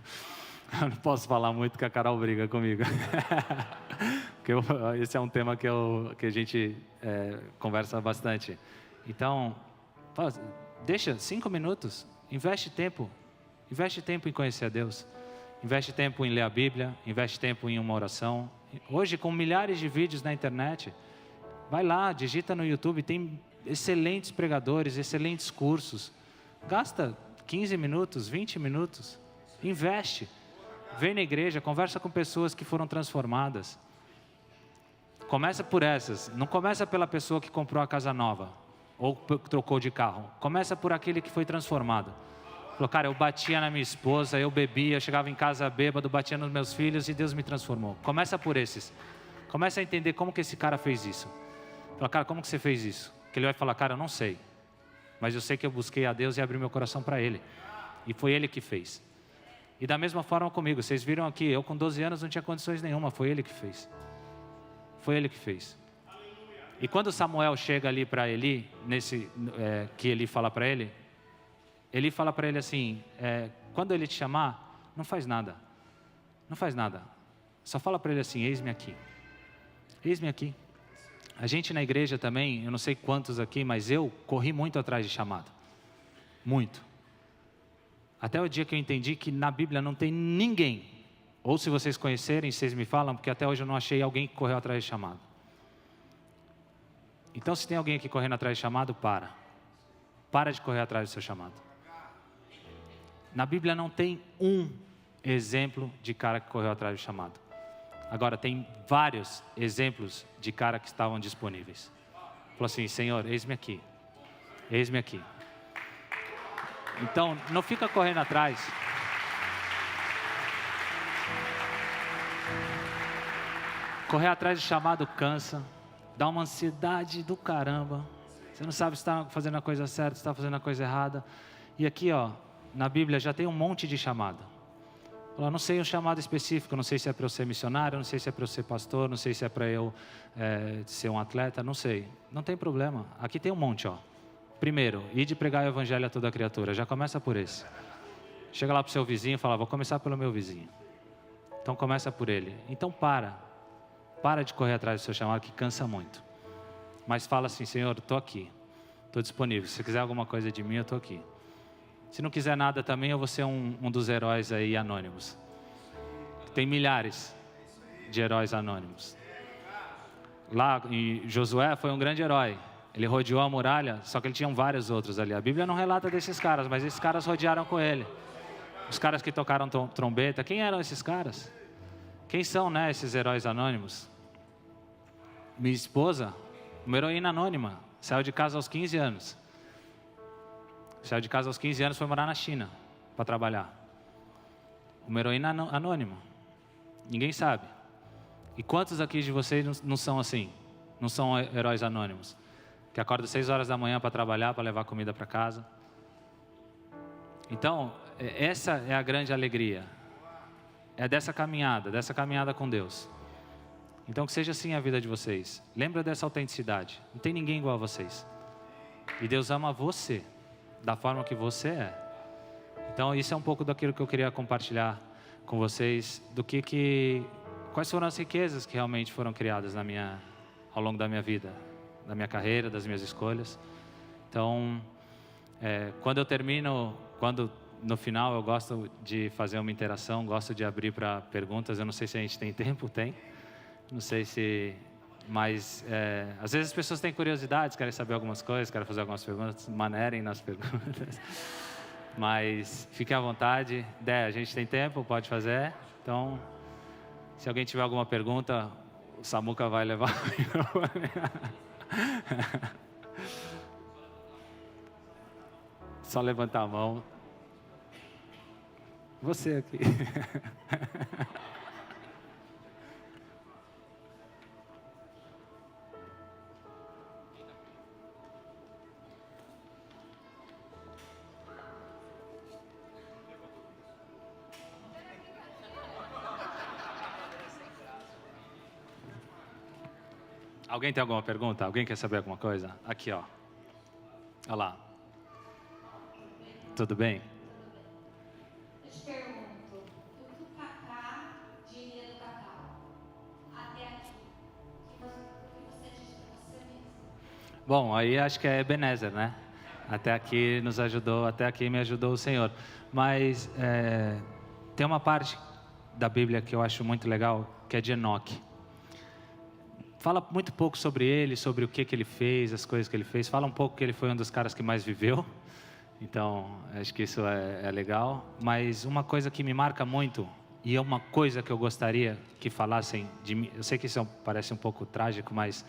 Eu não posso falar muito que a Carol briga comigo. Porque esse é um tema que a gente conversa bastante. Então, deixa 5 minutos, investe tempo em conhecer a Deus, investe tempo em ler a Bíblia, investe tempo em uma oração. Hoje, com milhares de vídeos na internet, vai lá, digita no YouTube, tem excelentes pregadores, excelentes cursos. Gasta 15 minutos, 20 minutos, investe. Vem na igreja, conversa com pessoas que foram transformadas. Começa por essas, não começa pela pessoa que comprou a casa nova ou trocou de carro. Começa por aquele que foi transformado. Falou: cara, eu batia na minha esposa, eu bebia, eu chegava em casa bêbado, batia nos meus filhos e Deus me transformou. Começa por esses. Começa a entender como que esse cara fez isso. Fala: cara, como que você fez isso? Que ele vai falar: cara, eu não sei. Mas eu sei que eu busquei a Deus e abri meu coração para Ele. E foi Ele que fez. E da mesma forma comigo. Vocês viram aqui, eu com 12 anos não tinha condições nenhuma. Foi Ele que fez. Foi Ele que fez. E quando Samuel chega ali para Eli, que Eli fala para ele, Eli fala para ele assim, quando ele te chamar, não faz nada. Não faz nada. Só fala para ele assim, eis-me aqui. Eis-me aqui. A gente na igreja também, eu não sei quantos aqui, mas eu corri muito atrás de chamado. Muito. Até o dia que eu entendi que na Bíblia não tem ninguém, ou se vocês conhecerem, vocês me falam, porque até hoje eu não achei alguém que correu atrás de chamado. Então se tem alguém aqui correndo atrás de chamado, para. Para de correr atrás do seu chamado. Na Bíblia não tem um exemplo de cara que correu atrás do chamado. Agora, tem vários exemplos de cara que estavam disponíveis. Falou assim, Senhor, eis-me aqui. Eis-me aqui. Então, não fica correndo atrás. Correr atrás de chamado cansa. Dá uma ansiedade do caramba. Você não sabe se está fazendo a coisa certa, se está fazendo a coisa errada. E aqui, ó, na Bíblia já tem um monte de chamado. Eu não sei um chamado específico, não sei se é para eu ser missionário, não sei se é para eu ser pastor, não sei se é para eu ser um atleta, não sei. Não tem problema. Aqui tem um monte, ó. Primeiro, ir de pregar o evangelho a toda criatura. Já começa por esse. Chega lá para o seu vizinho e fala, vou começar pelo meu vizinho. Então começa por ele. Então para de correr atrás do seu chamado, que cansa muito. Mas fala assim, Senhor, estou aqui, estou disponível. Se quiser alguma coisa de mim, eu estou aqui. Se não quiser nada também, eu vou ser um dos heróis aí anônimos. Tem milhares de heróis anônimos. Lá em Josué foi um grande herói. Ele rodeou a muralha, só que ele tinha vários outros ali. A Bíblia não relata desses caras, mas esses caras rodearam com ele. Os caras que tocaram trombeta, quem eram esses caras? Quem são, né, esses heróis anônimos? Minha esposa, uma heroína anônima, saiu de casa aos 15 anos. Saiu de casa aos 15 anos, foi morar na China para trabalhar. Uma heroína anônima. Ninguém sabe. E quantos aqui de vocês não são assim? Não são heróis anônimos? Que acordam 6 horas da manhã para trabalhar, para levar comida para casa. Então, essa é a grande alegria. É dessa caminhada com Deus. Então, que seja assim a vida de vocês. Lembra dessa autenticidade. Não tem ninguém igual a vocês. E Deus ama você, da forma que você é. Então, isso é um pouco daquilo que eu queria compartilhar com vocês, quais foram as riquezas que realmente foram criadas ao longo da minha vida, da minha carreira, das minhas escolhas. Então, quando no final eu gosto de fazer uma interação, gosto de abrir para perguntas. Eu não sei se a gente tem tempo, não sei se... Mas, às vezes as pessoas têm curiosidades, querem saber algumas coisas, querem fazer algumas perguntas, manerem nas perguntas. Mas, fiquem à vontade. A gente tem tempo, pode fazer. Então, se alguém tiver alguma pergunta, o Samuca vai levar. Só levantar a mão. Você aqui. Alguém tem alguma pergunta? Alguém quer saber alguma coisa? Aqui, ó. Olha lá. Tudo bem? Eu te pergunto, o que o Kaká diria do Cacau até aqui? O que você diz para você mesmo? Bom, aí acho que é Ebenezer, né? Até aqui nos ajudou, até aqui me ajudou o Senhor. Mas tem uma parte da Bíblia que eu acho muito legal, que é de Enoque. Fala muito pouco sobre ele, sobre o que ele fez, as coisas que ele fez. Fala um pouco que ele foi um dos caras que mais viveu. Então, acho que isso é legal. Mas uma coisa que me marca muito, e é uma coisa que eu gostaria que falassem de mim. Eu sei que isso parece um pouco trágico, mas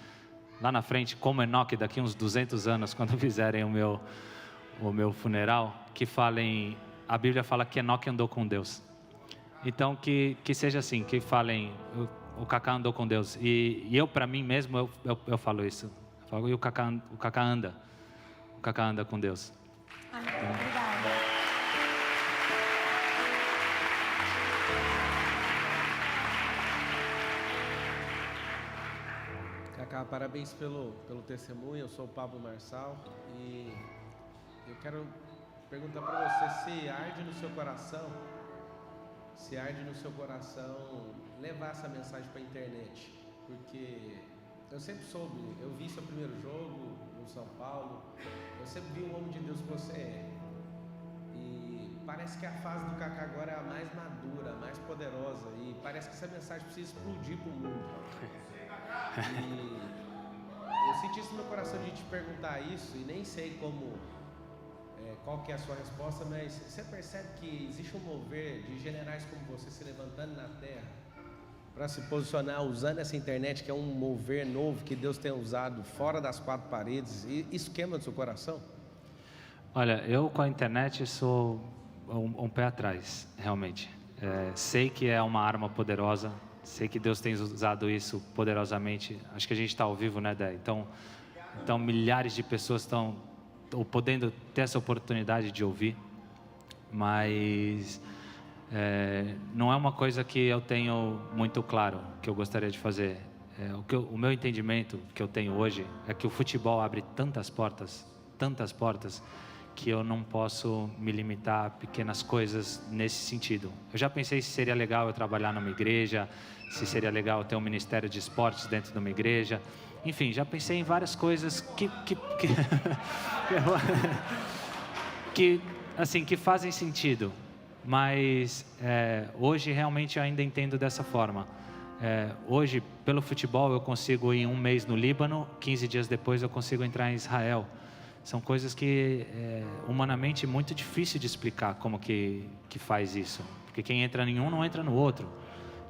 lá na frente, como Enoque, daqui uns 200 anos, quando fizerem o meu funeral, que falem... A Bíblia fala que Enoque andou com Deus. Então, que seja assim, que falem... O Kaká andou com Deus. E eu, para mim mesmo, eu falo isso. Eu falo, e o Kaká anda. O Kaká anda com Deus. Amém. Obrigada. Kaká, parabéns pelo testemunho. Eu sou o Pablo Marçal e eu quero perguntar para você se arde no seu coração levar essa mensagem para a internet, porque eu sempre soube, eu vi seu primeiro jogo no São Paulo, eu sempre vi o homem de Deus que você é, e parece que a fase do Kaká agora é a mais madura, a mais poderosa, e parece que essa mensagem precisa explodir para o mundo. E eu senti isso no meu coração de te perguntar isso, e nem sei qual que é a sua resposta, mas você percebe que existe um mover de generais como você se levantando na terra para se posicionar usando essa internet, que é um mover novo que Deus tem usado fora das quatro paredes, e isso queima no seu coração? Olha, eu com a internet sou um pé atrás, realmente. Sei que é uma arma poderosa, sei que Deus tem usado isso poderosamente. Acho que a gente está ao vivo, né, Dé? Então milhares de pessoas estão podendo ter essa oportunidade de ouvir, mas não é uma coisa que eu tenho muito claro que eu gostaria de fazer. O meu entendimento que eu tenho hoje é que o futebol abre tantas portas, que eu não posso me limitar a pequenas coisas nesse sentido. Eu já pensei se seria legal eu trabalhar numa igreja, se seria legal eu ter um ministério de esportes dentro de uma igreja. Enfim, já pensei em várias coisas que fazem sentido, mas hoje realmente eu ainda entendo dessa forma. Hoje, pelo futebol, eu consigo ir um mês no Líbano, 15 dias depois eu consigo entrar em Israel. São coisas que, humanamente, é muito difícil de explicar como que faz isso, porque quem entra em um não entra no outro.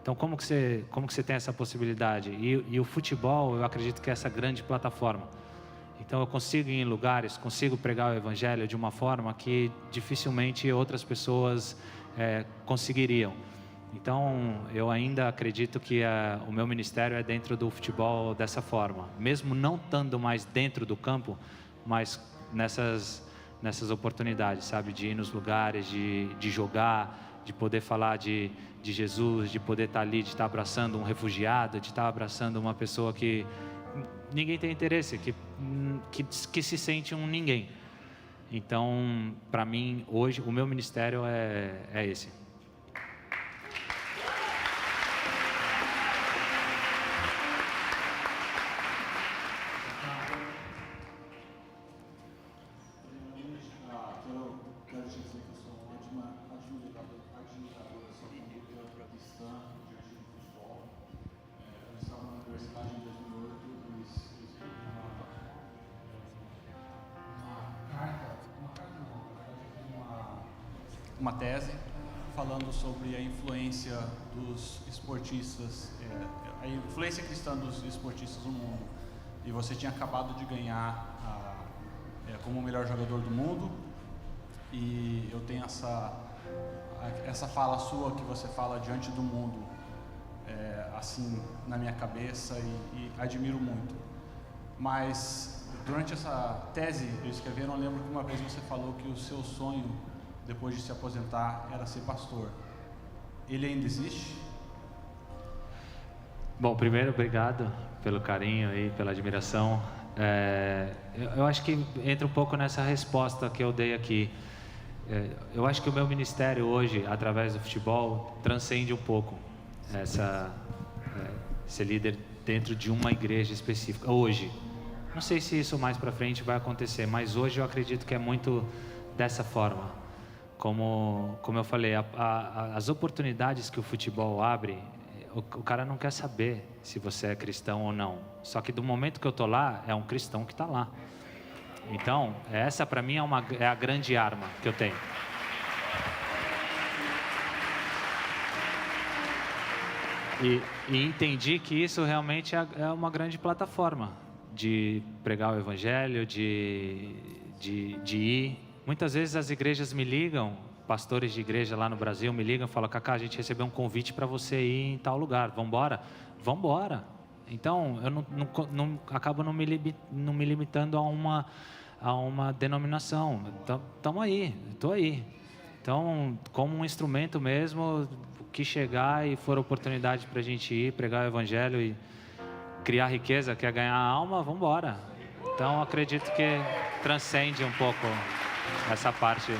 Então, como que você tem essa possibilidade? E o futebol, eu acredito que é essa grande plataforma. Então, eu consigo ir em lugares, consigo pregar o Evangelho de uma forma que dificilmente outras pessoas conseguiriam. Então, eu ainda acredito que o meu ministério é dentro do futebol dessa forma. Mesmo não estando mais dentro do campo, mas nessas oportunidades, sabe? De ir nos lugares, de jogar, de poder falar de Jesus, de poder estar ali, de estar abraçando um refugiado, de estar abraçando uma pessoa que ninguém tem interesse, que se sente um ninguém. Então, para mim, hoje, o meu ministério é esse. Uma tese falando sobre a influência dos esportistas, a influência cristã dos esportistas no mundo. E você tinha acabado de ganhar como o melhor jogador do mundo, e eu tenho essa fala sua que você fala diante do mundo, assim, na minha cabeça, e admiro muito. Mas durante essa tese eu escrevi, eu não lembro que uma vez você falou que o seu sonho depois de se aposentar era ser pastor. Ele ainda existe? Bom, primeiro, obrigado pelo carinho e pela admiração. Eu acho que entra um pouco nessa resposta que eu dei aqui. Eu acho que o meu ministério hoje, através do futebol, transcende um pouco ser líder dentro de uma igreja específica. Hoje. Não sei se isso mais para frente vai acontecer, mas hoje eu acredito que é muito dessa forma. Como eu falei, as oportunidades que o futebol abre, o cara não quer saber se você é cristão ou não. Só que do momento que eu estou lá, é um cristão que está lá. Então, essa para mim é a grande arma que eu tenho. E entendi que isso realmente é uma grande plataforma de pregar o Evangelho, de ir. Muitas vezes as igrejas me ligam, pastores de igreja lá no Brasil me ligam e falam: Kaká, a gente recebeu um convite para você ir em tal lugar, vamos embora? Vamos embora. Então, eu acabo não me limitando a uma denominação. Estamos aí, estou aí. Então, como um instrumento mesmo, o que chegar e for oportunidade para a gente ir, pregar o Evangelho e criar riqueza, quer ganhar a alma, vamos embora. Então, acredito que transcende um pouco essa parte.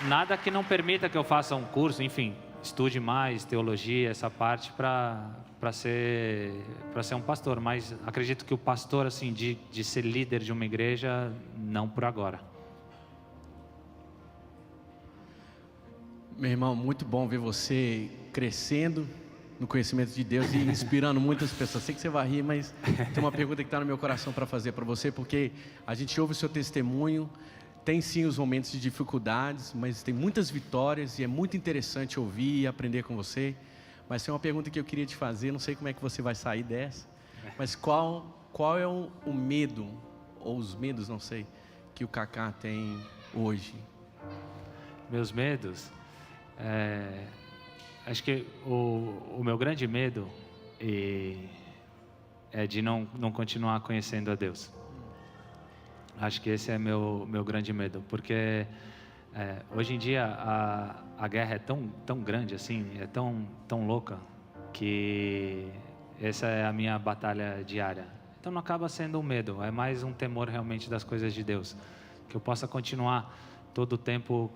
Nada que não permita que eu faça um curso, enfim, estude mais teologia, essa parte para ser um pastor. Mas acredito que o pastor, assim, de ser líder de uma igreja, não por agora. Meu irmão, muito bom ver você crescendo no conhecimento de Deus e inspirando muitas pessoas. Sei que você vai rir, mas tem uma pergunta que está no meu coração para fazer para você, porque a gente ouve o seu testemunho, tem sim os momentos de dificuldades, mas tem muitas vitórias e é muito interessante ouvir e aprender com você. Mas tem uma pergunta que eu queria te fazer, não sei como é que você vai sair dessa, mas qual é o medo, ou os medos, não sei, que o Kaká tem hoje? Meus medos? Acho que o meu grande medo é de não continuar conhecendo a Deus. Acho que esse é meu grande medo, porque hoje em dia a guerra é tão grande assim, é tão louca, que essa é a minha batalha diária. Então não acaba sendo um medo, é mais um temor realmente das coisas de Deus, que eu possa continuar todo o tempo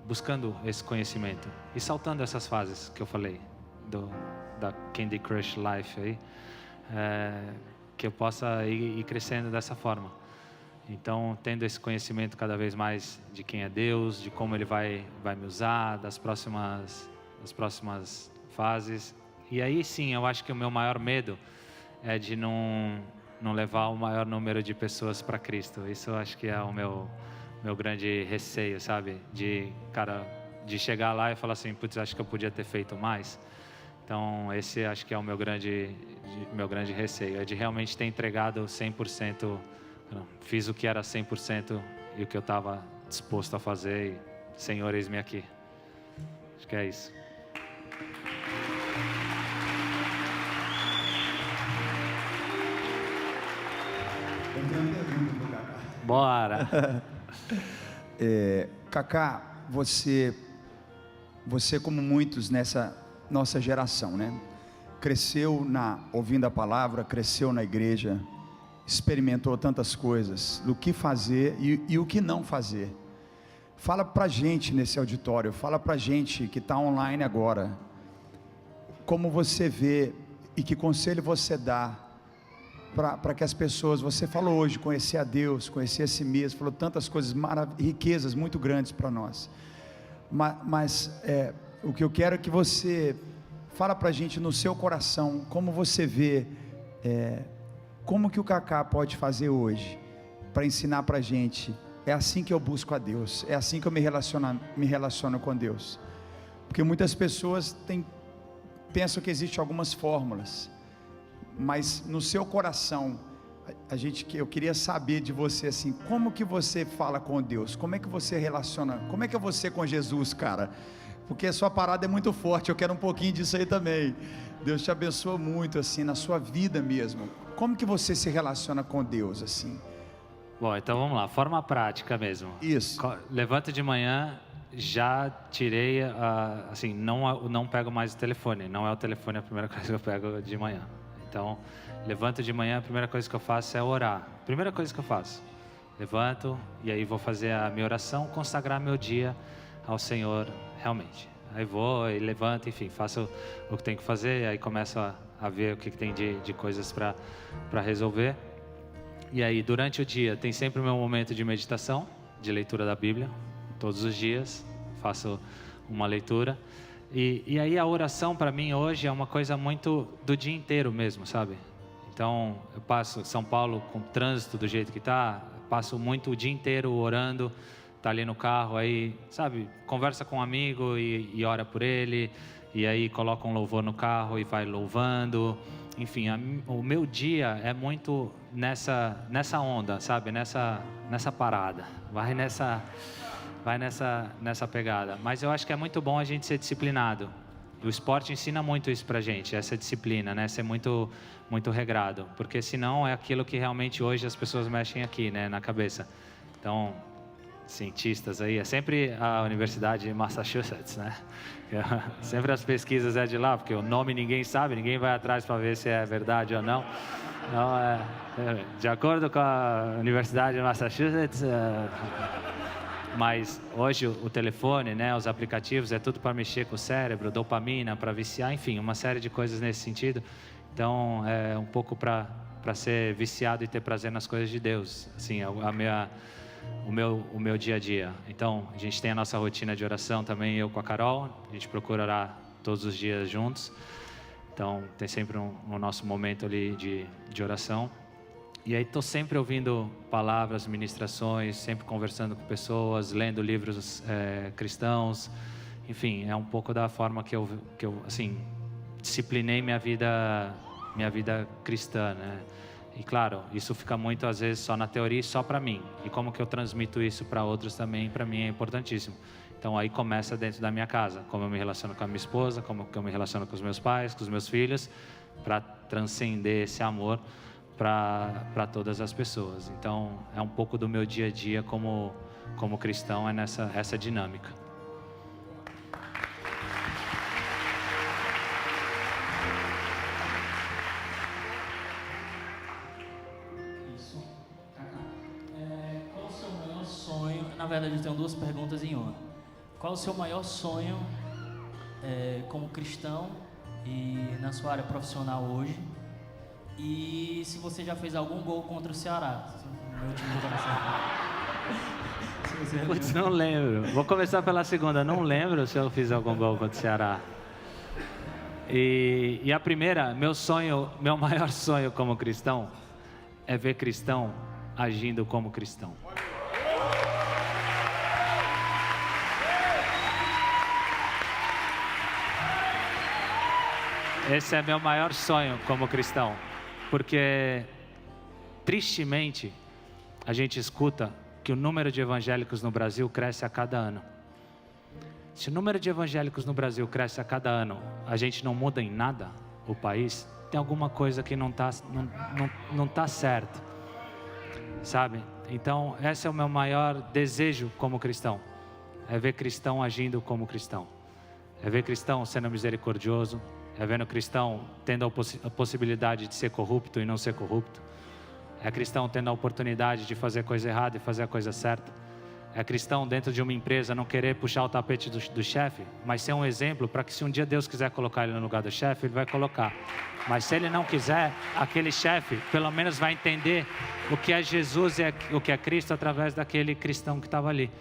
buscando esse conhecimento e saltando essas fases que eu falei da Candy Crush Life aí, que eu possa ir crescendo dessa forma. Então, tendo esse conhecimento cada vez mais de quem é Deus, de como Ele vai me usar, das próximas fases. E aí sim, eu acho que o meu maior medo é de não levar o maior número de pessoas para Cristo. Isso eu acho que é o meu grande receio, sabe? De chegar lá e falar assim, putz, acho que eu podia ter feito mais. Então, esse acho que é o meu grande receio, é de realmente ter entregado 100%, fiz o que era 100% e o que eu estava disposto a fazer, e Senhor, eis-me aqui. Acho que é isso. Bora! Kaká, você como muitos nessa nossa geração, né? Cresceu ouvindo a palavra, cresceu na igreja, experimentou tantas coisas, do que fazer e o que não fazer. Fala pra gente nesse auditório, fala pra gente que está online agora, como você vê e que conselho você dá para que as pessoas, você falou hoje, conhecer a Deus, conhecer a si mesmo, falou tantas coisas, riquezas muito grandes para nós, mas o que eu quero é que você fala para a gente no seu coração, como você vê, como que o Kaká pode fazer hoje, para ensinar para a gente, é assim que eu busco a Deus, é assim que eu me relaciono com Deus, porque muitas pessoas pensam que existem algumas fórmulas, mas no seu coração, eu queria saber de você assim, como que você fala com Deus, como é que você relaciona, como é que é você com Jesus, cara, porque a sua parada é muito forte, eu quero um pouquinho disso aí também. Deus te abençoa muito assim, na sua vida mesmo, como que você se relaciona com Deus assim? Bom, então vamos lá, forma prática mesmo. Isso. Levanto de manhã, já tirei, assim, não pego mais o telefone, não é o telefone a primeira coisa que eu pego de manhã. Então, levanto de manhã, a primeira coisa que eu faço é orar. Primeira coisa que eu faço. Levanto e aí vou fazer a minha oração, consagrar meu dia ao Senhor realmente. Aí vou e levanto, enfim, faço o que tenho que fazer, aí começo a ver o que tem de coisas para resolver. E aí, durante o dia, tem sempre o meu momento de meditação, de leitura da Bíblia. Todos os dias faço uma leitura. E aí a oração para mim hoje é uma coisa muito do dia inteiro mesmo, sabe? Então eu passo São Paulo com trânsito do jeito que tá, passo muito o dia inteiro orando, tá ali no carro, aí, sabe, conversa com um amigo e ora por ele, e aí coloca um louvor no carro e vai louvando, enfim, o meu dia é muito nessa onda, sabe, nessa parada, vai nessa pegada, mas eu acho que é muito bom a gente ser disciplinado. O esporte ensina muito isso pra gente, essa disciplina, né? Ser muito, muito regrado, porque senão é aquilo que realmente hoje as pessoas mexem aqui, né? Na cabeça. Então, cientistas aí, é sempre a Universidade de Massachusetts, né? Sempre as pesquisas é de lá, porque o nome ninguém sabe, ninguém vai atrás para ver se é verdade ou não. Não, de acordo com a Universidade de Massachusetts, mas hoje o telefone, né, os aplicativos, é tudo para mexer com o cérebro, dopamina, para viciar, enfim, uma série de coisas nesse sentido. Então, é um pouco para ser viciado e ter prazer nas coisas de Deus, assim, o meu dia a dia. Então, a gente tem a nossa rotina de oração também, eu com a Carol, a gente procura orar todos os dias juntos. Então, tem sempre um nosso momento ali de oração. E aí estou sempre ouvindo palavras, ministrações, sempre conversando com pessoas, lendo livros cristãos. Enfim, é um pouco da forma que eu assim, disciplinei minha vida cristã, né? E claro, isso fica muito às vezes só na teoria e só para mim. E como que eu transmito isso para outros também, para mim é importantíssimo. Então aí começa dentro da minha casa, como eu me relaciono com a minha esposa, como eu me relaciono com os meus pais, com os meus filhos, para transcender esse amor para todas as pessoas. Então é um pouco do meu dia a dia como cristão, é essa dinâmica. Isso. Qual o seu maior sonho? Na verdade eu tenho duas perguntas em uma. Qual o seu maior sonho como cristão e na sua área profissional hoje? E se você já fez algum gol contra o Ceará? Meu time do coração. Putz, não lembro. Vou começar pela segunda. Não lembro se eu fiz algum gol contra o Ceará. E a primeira, meu maior sonho como cristão é ver cristão agindo como cristão. Esse é meu maior sonho como cristão, porque tristemente a gente escuta que o número de evangélicos no Brasil cresce a cada ano. Se o número de evangélicos no Brasil cresce a cada ano, a gente não muda em nada o país, tem alguma coisa que não tá certo, sabe? Então esse é o meu maior desejo como cristão, é ver cristão agindo como cristão, é ver cristão sendo misericordioso, é vendo cristão tendo a possibilidade de ser corrupto e não ser corrupto. É cristão tendo a oportunidade de fazer a coisa errada e fazer a coisa certa. É cristão dentro de uma empresa não querer puxar o tapete do chefe, mas ser um exemplo para que se um dia Deus quiser colocar ele no lugar do chefe, ele vai colocar. Mas se ele não quiser, aquele chefe pelo menos vai entender o que é Jesus e o que é Cristo através daquele cristão que estava ali.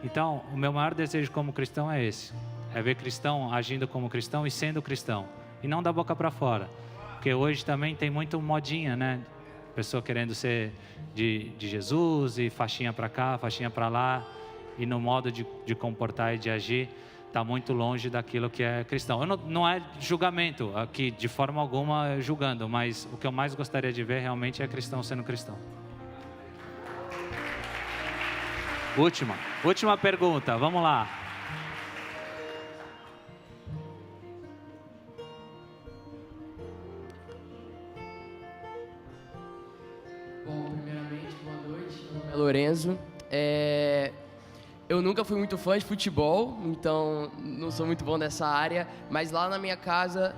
Então, o meu maior desejo como cristão é esse. É ver cristão agindo como cristão e sendo cristão. E não da boca para fora. Porque hoje também tem muito modinha, né? Pessoa querendo ser de Jesus e faixinha para cá, faixinha para lá. E no modo de comportar e de agir, está muito longe daquilo que é cristão. Não é julgamento aqui, de forma alguma julgando. Mas o que eu mais gostaria de ver realmente é cristão sendo cristão. Última pergunta, vamos lá. Bom, primeiramente, boa noite. Meu nome é Lorenzo. Eu nunca fui muito fã de futebol, então não sou muito bom nessa área, mas lá na minha casa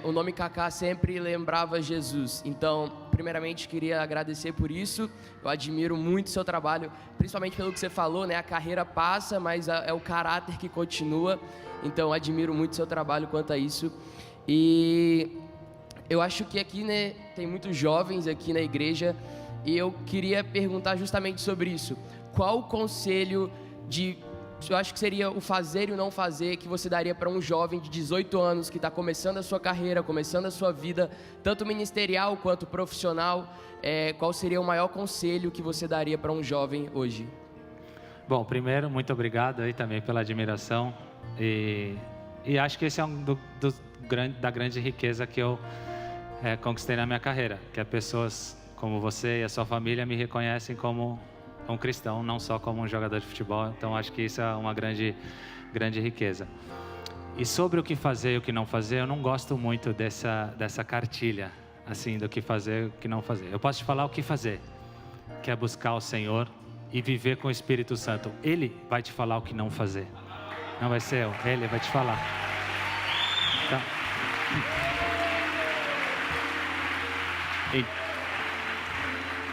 o nome Kaká sempre lembrava Jesus. Então, primeiramente, queria agradecer por isso. Eu admiro muito o seu trabalho, principalmente pelo que você falou, né? A carreira passa, mas é o caráter que continua. Então, admiro muito o seu trabalho quanto a isso. E eu acho que aqui, né, tem muitos jovens aqui na igreja e eu queria perguntar justamente sobre isso. Qual o conselho eu acho que seria o fazer e o não fazer que você daria para um jovem de 18 anos que está começando a sua carreira, começando a sua vida, tanto ministerial quanto profissional? Qual seria o maior conselho que você daria para um jovem hoje? Bom, primeiro, muito obrigado aí também pela admiração e acho que esse é da grande riqueza que eu conquistei na minha carreira, que as pessoas como você e a sua família me reconhecem como um cristão, não só como um jogador de futebol. Então acho que isso é uma grande riqueza. E sobre o que fazer e o que não fazer, eu não gosto muito dessa cartilha, assim, do que fazer e o que não fazer. Eu posso te falar o que fazer, que é buscar o Senhor e viver com o Espírito Santo. Ele vai te falar o que não fazer. Não vai ser eu, Ele vai te falar. Então,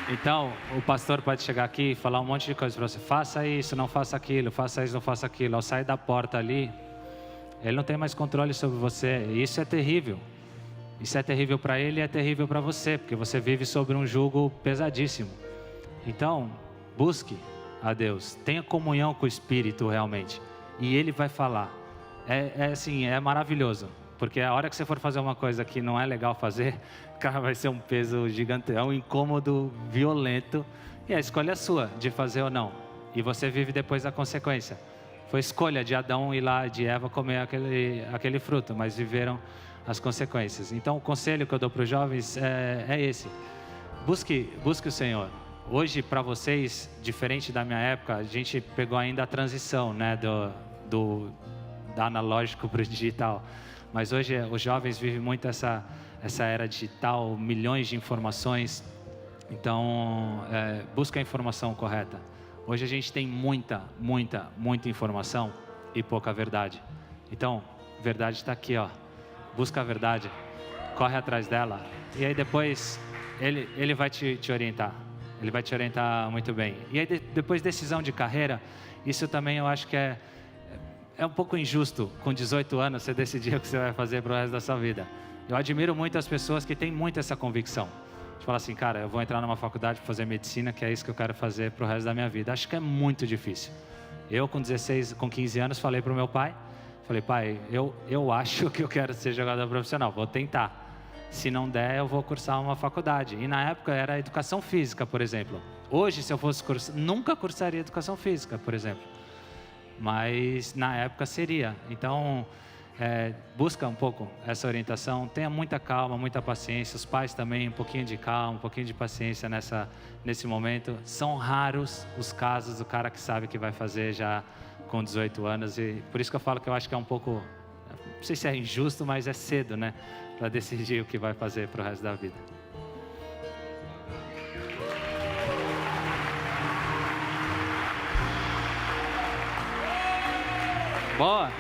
Então, o pastor pode chegar aqui e falar um monte de coisa para você. Faça isso, não faça aquilo, faça isso, não faça aquilo. Ao sair da porta ali, ele não tem mais controle sobre você. E isso é terrível. Isso é terrível para ele e é terrível para você, porque você vive sobre um jugo pesadíssimo. Então, busque a Deus. Tenha comunhão com o Espírito realmente. E Ele vai falar. Assim, é maravilhoso. Porque a hora que você for fazer uma coisa que não é legal fazer, cara, vai ser um peso gigante, é um incômodo violento. E a escolha é sua, de fazer ou não. E você vive depois a consequência. Foi escolha de Adão ir lá, de Eva comer aquele fruto, mas viveram as consequências. Então, o conselho que eu dou para os jovens é esse. Busque o Senhor. Hoje, para vocês, diferente da minha época, a gente pegou ainda a transição, né, do analógico para o digital. Mas hoje os jovens vivem muito essa era digital, milhões de informações. Então, busca a informação correta. Hoje a gente tem muita informação e pouca verdade. Então, verdade está aqui, ó. Busca a verdade, corre atrás dela. E aí depois ele vai te orientar. Ele vai te orientar muito bem. E aí depois decisão de carreira, isso também eu acho que é um pouco injusto, com 18 anos, você decidir o que você vai fazer para o resto da sua vida. Eu admiro muito as pessoas que têm muito essa convicção. De falar assim, cara, eu vou entrar numa faculdade para fazer medicina, que é isso que eu quero fazer para o resto da minha vida. Acho que é muito difícil. Eu, com 15 anos, falei para o meu pai, pai, eu acho que eu quero ser jogador profissional, vou tentar. Se não der, eu vou cursar uma faculdade. E na época era educação física, por exemplo. Hoje, se eu fosse cursar, nunca cursaria educação física, por exemplo. Mas na época seria. Então, busca um pouco essa orientação, tenha muita calma, muita paciência. Os pais também, um pouquinho de calma, um pouquinho de paciência nesse momento. São raros os casos do cara que sabe que vai fazer já com 18 anos. E por isso que eu falo que eu acho que é um pouco, não sei se é injusto, mas é cedo, né? Para decidir o que vai fazer para o resto da vida. Boa!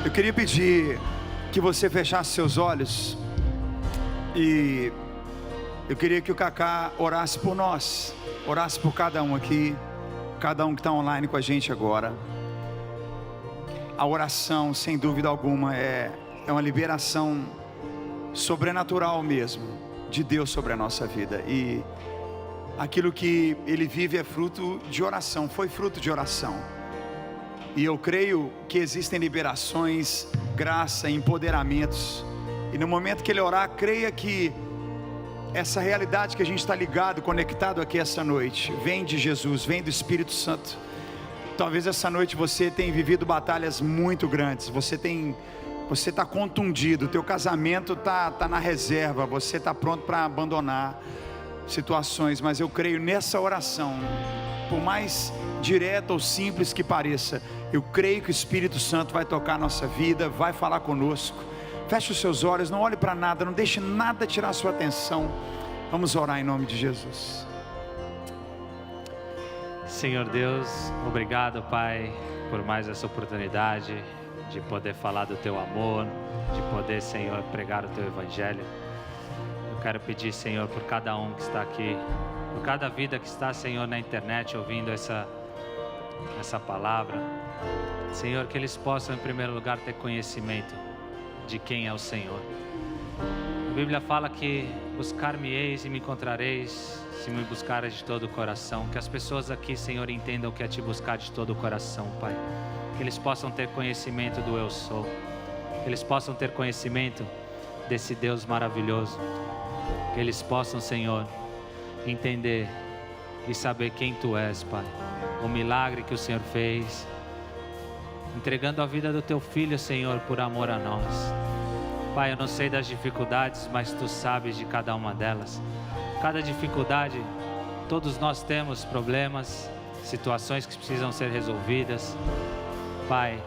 Eu queria pedir que você fechasse seus olhos e eu queria que o Kaká orasse por nós, orasse por cada um aqui, cada um que está online com a gente agora. A oração, sem dúvida alguma, é uma liberação sobrenatural mesmo, de Deus sobre a nossa vida. E aquilo que ele vive é fruto de oração, foi fruto de oração. E eu creio que existem liberações, graça, empoderamentos. E no momento que ele orar, creia que essa realidade que a gente está ligado, conectado aqui essa noite, vem de Jesus, vem do Espírito Santo. Talvez essa noite você tenha vivido batalhas muito grandes. Você está contundido, teu casamento está na reserva, você está pronto para abandonar situações. Mas eu creio nessa oração, por mais direta ou simples que pareça, eu creio que o Espírito Santo vai tocar a nossa vida, vai falar conosco. Feche os seus olhos, não olhe para nada, não deixe nada tirar a sua atenção. Vamos orar em nome de Jesus. Senhor Deus, obrigado, Pai, por mais essa oportunidade de poder falar do Teu amor, de poder, Senhor, pregar o Teu Evangelho. Eu quero pedir, Senhor, por cada um que está aqui, por cada vida que está, Senhor, na internet ouvindo essa palavra, Senhor, que eles possam em primeiro lugar ter conhecimento de quem é o Senhor. A Bíblia fala que buscar-me-eis e me encontrareis se me buscares de todo o coração. Que as pessoas aqui, Senhor, entendam que é te buscar de todo o coração, Pai. Que eles possam ter conhecimento do eu sou, que eles possam ter conhecimento desse Deus maravilhoso, que eles possam, Senhor, entender e saber quem Tu és, Pai. O milagre que o Senhor fez, entregando a vida do Teu Filho, Senhor, por amor a nós. Pai, eu não sei das dificuldades, mas Tu sabes de cada uma delas. Cada dificuldade, todos nós temos problemas, situações que precisam ser resolvidas. Pai,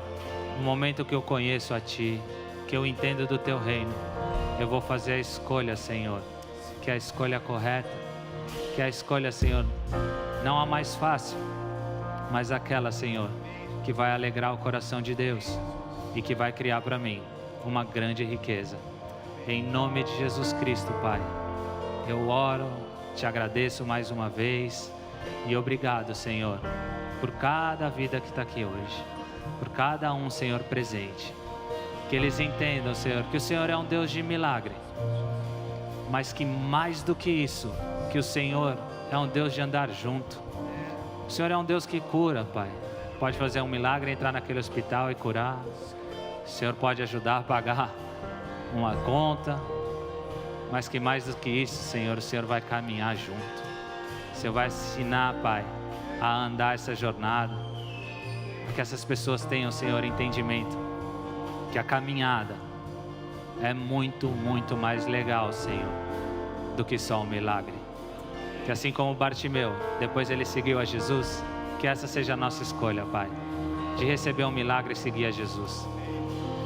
no momento que eu conheço a Ti, que eu entendo do Teu reino, eu vou fazer a escolha, Senhor, que é a escolha correta, que é a escolha, Senhor, não a mais fácil, mas aquela, Senhor, que vai alegrar o coração de Deus e que vai criar para mim uma grande riqueza. Em nome de Jesus Cristo, Pai, eu oro, Te agradeço mais uma vez e obrigado, Senhor, por cada vida que está aqui hoje, por cada um, Senhor, presente. Que eles entendam, Senhor, que o Senhor é um Deus de milagre, mas que mais do que isso, que o Senhor é um Deus de andar junto. O Senhor é um Deus que cura, Pai. Pode fazer um milagre, entrar naquele hospital e curar. O Senhor pode ajudar a pagar uma conta, mas que mais do que isso, Senhor, o Senhor vai caminhar junto. O Senhor vai ensinar, Pai, a andar essa jornada, que essas pessoas tenham, Senhor, entendimento que a caminhada é muito, muito mais legal, Senhor, do que só um milagre. Que assim como Bartimeu, depois ele seguiu a Jesus, que essa seja a nossa escolha, Pai, de receber um milagre e seguir a Jesus.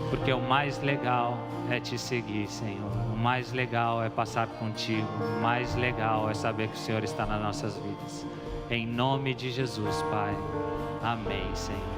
Porque o mais legal é Te seguir, Senhor. O mais legal é passar contigo. O mais legal é saber que o Senhor está nas nossas vidas. Em nome de Jesus, Pai. Amém, Senhor.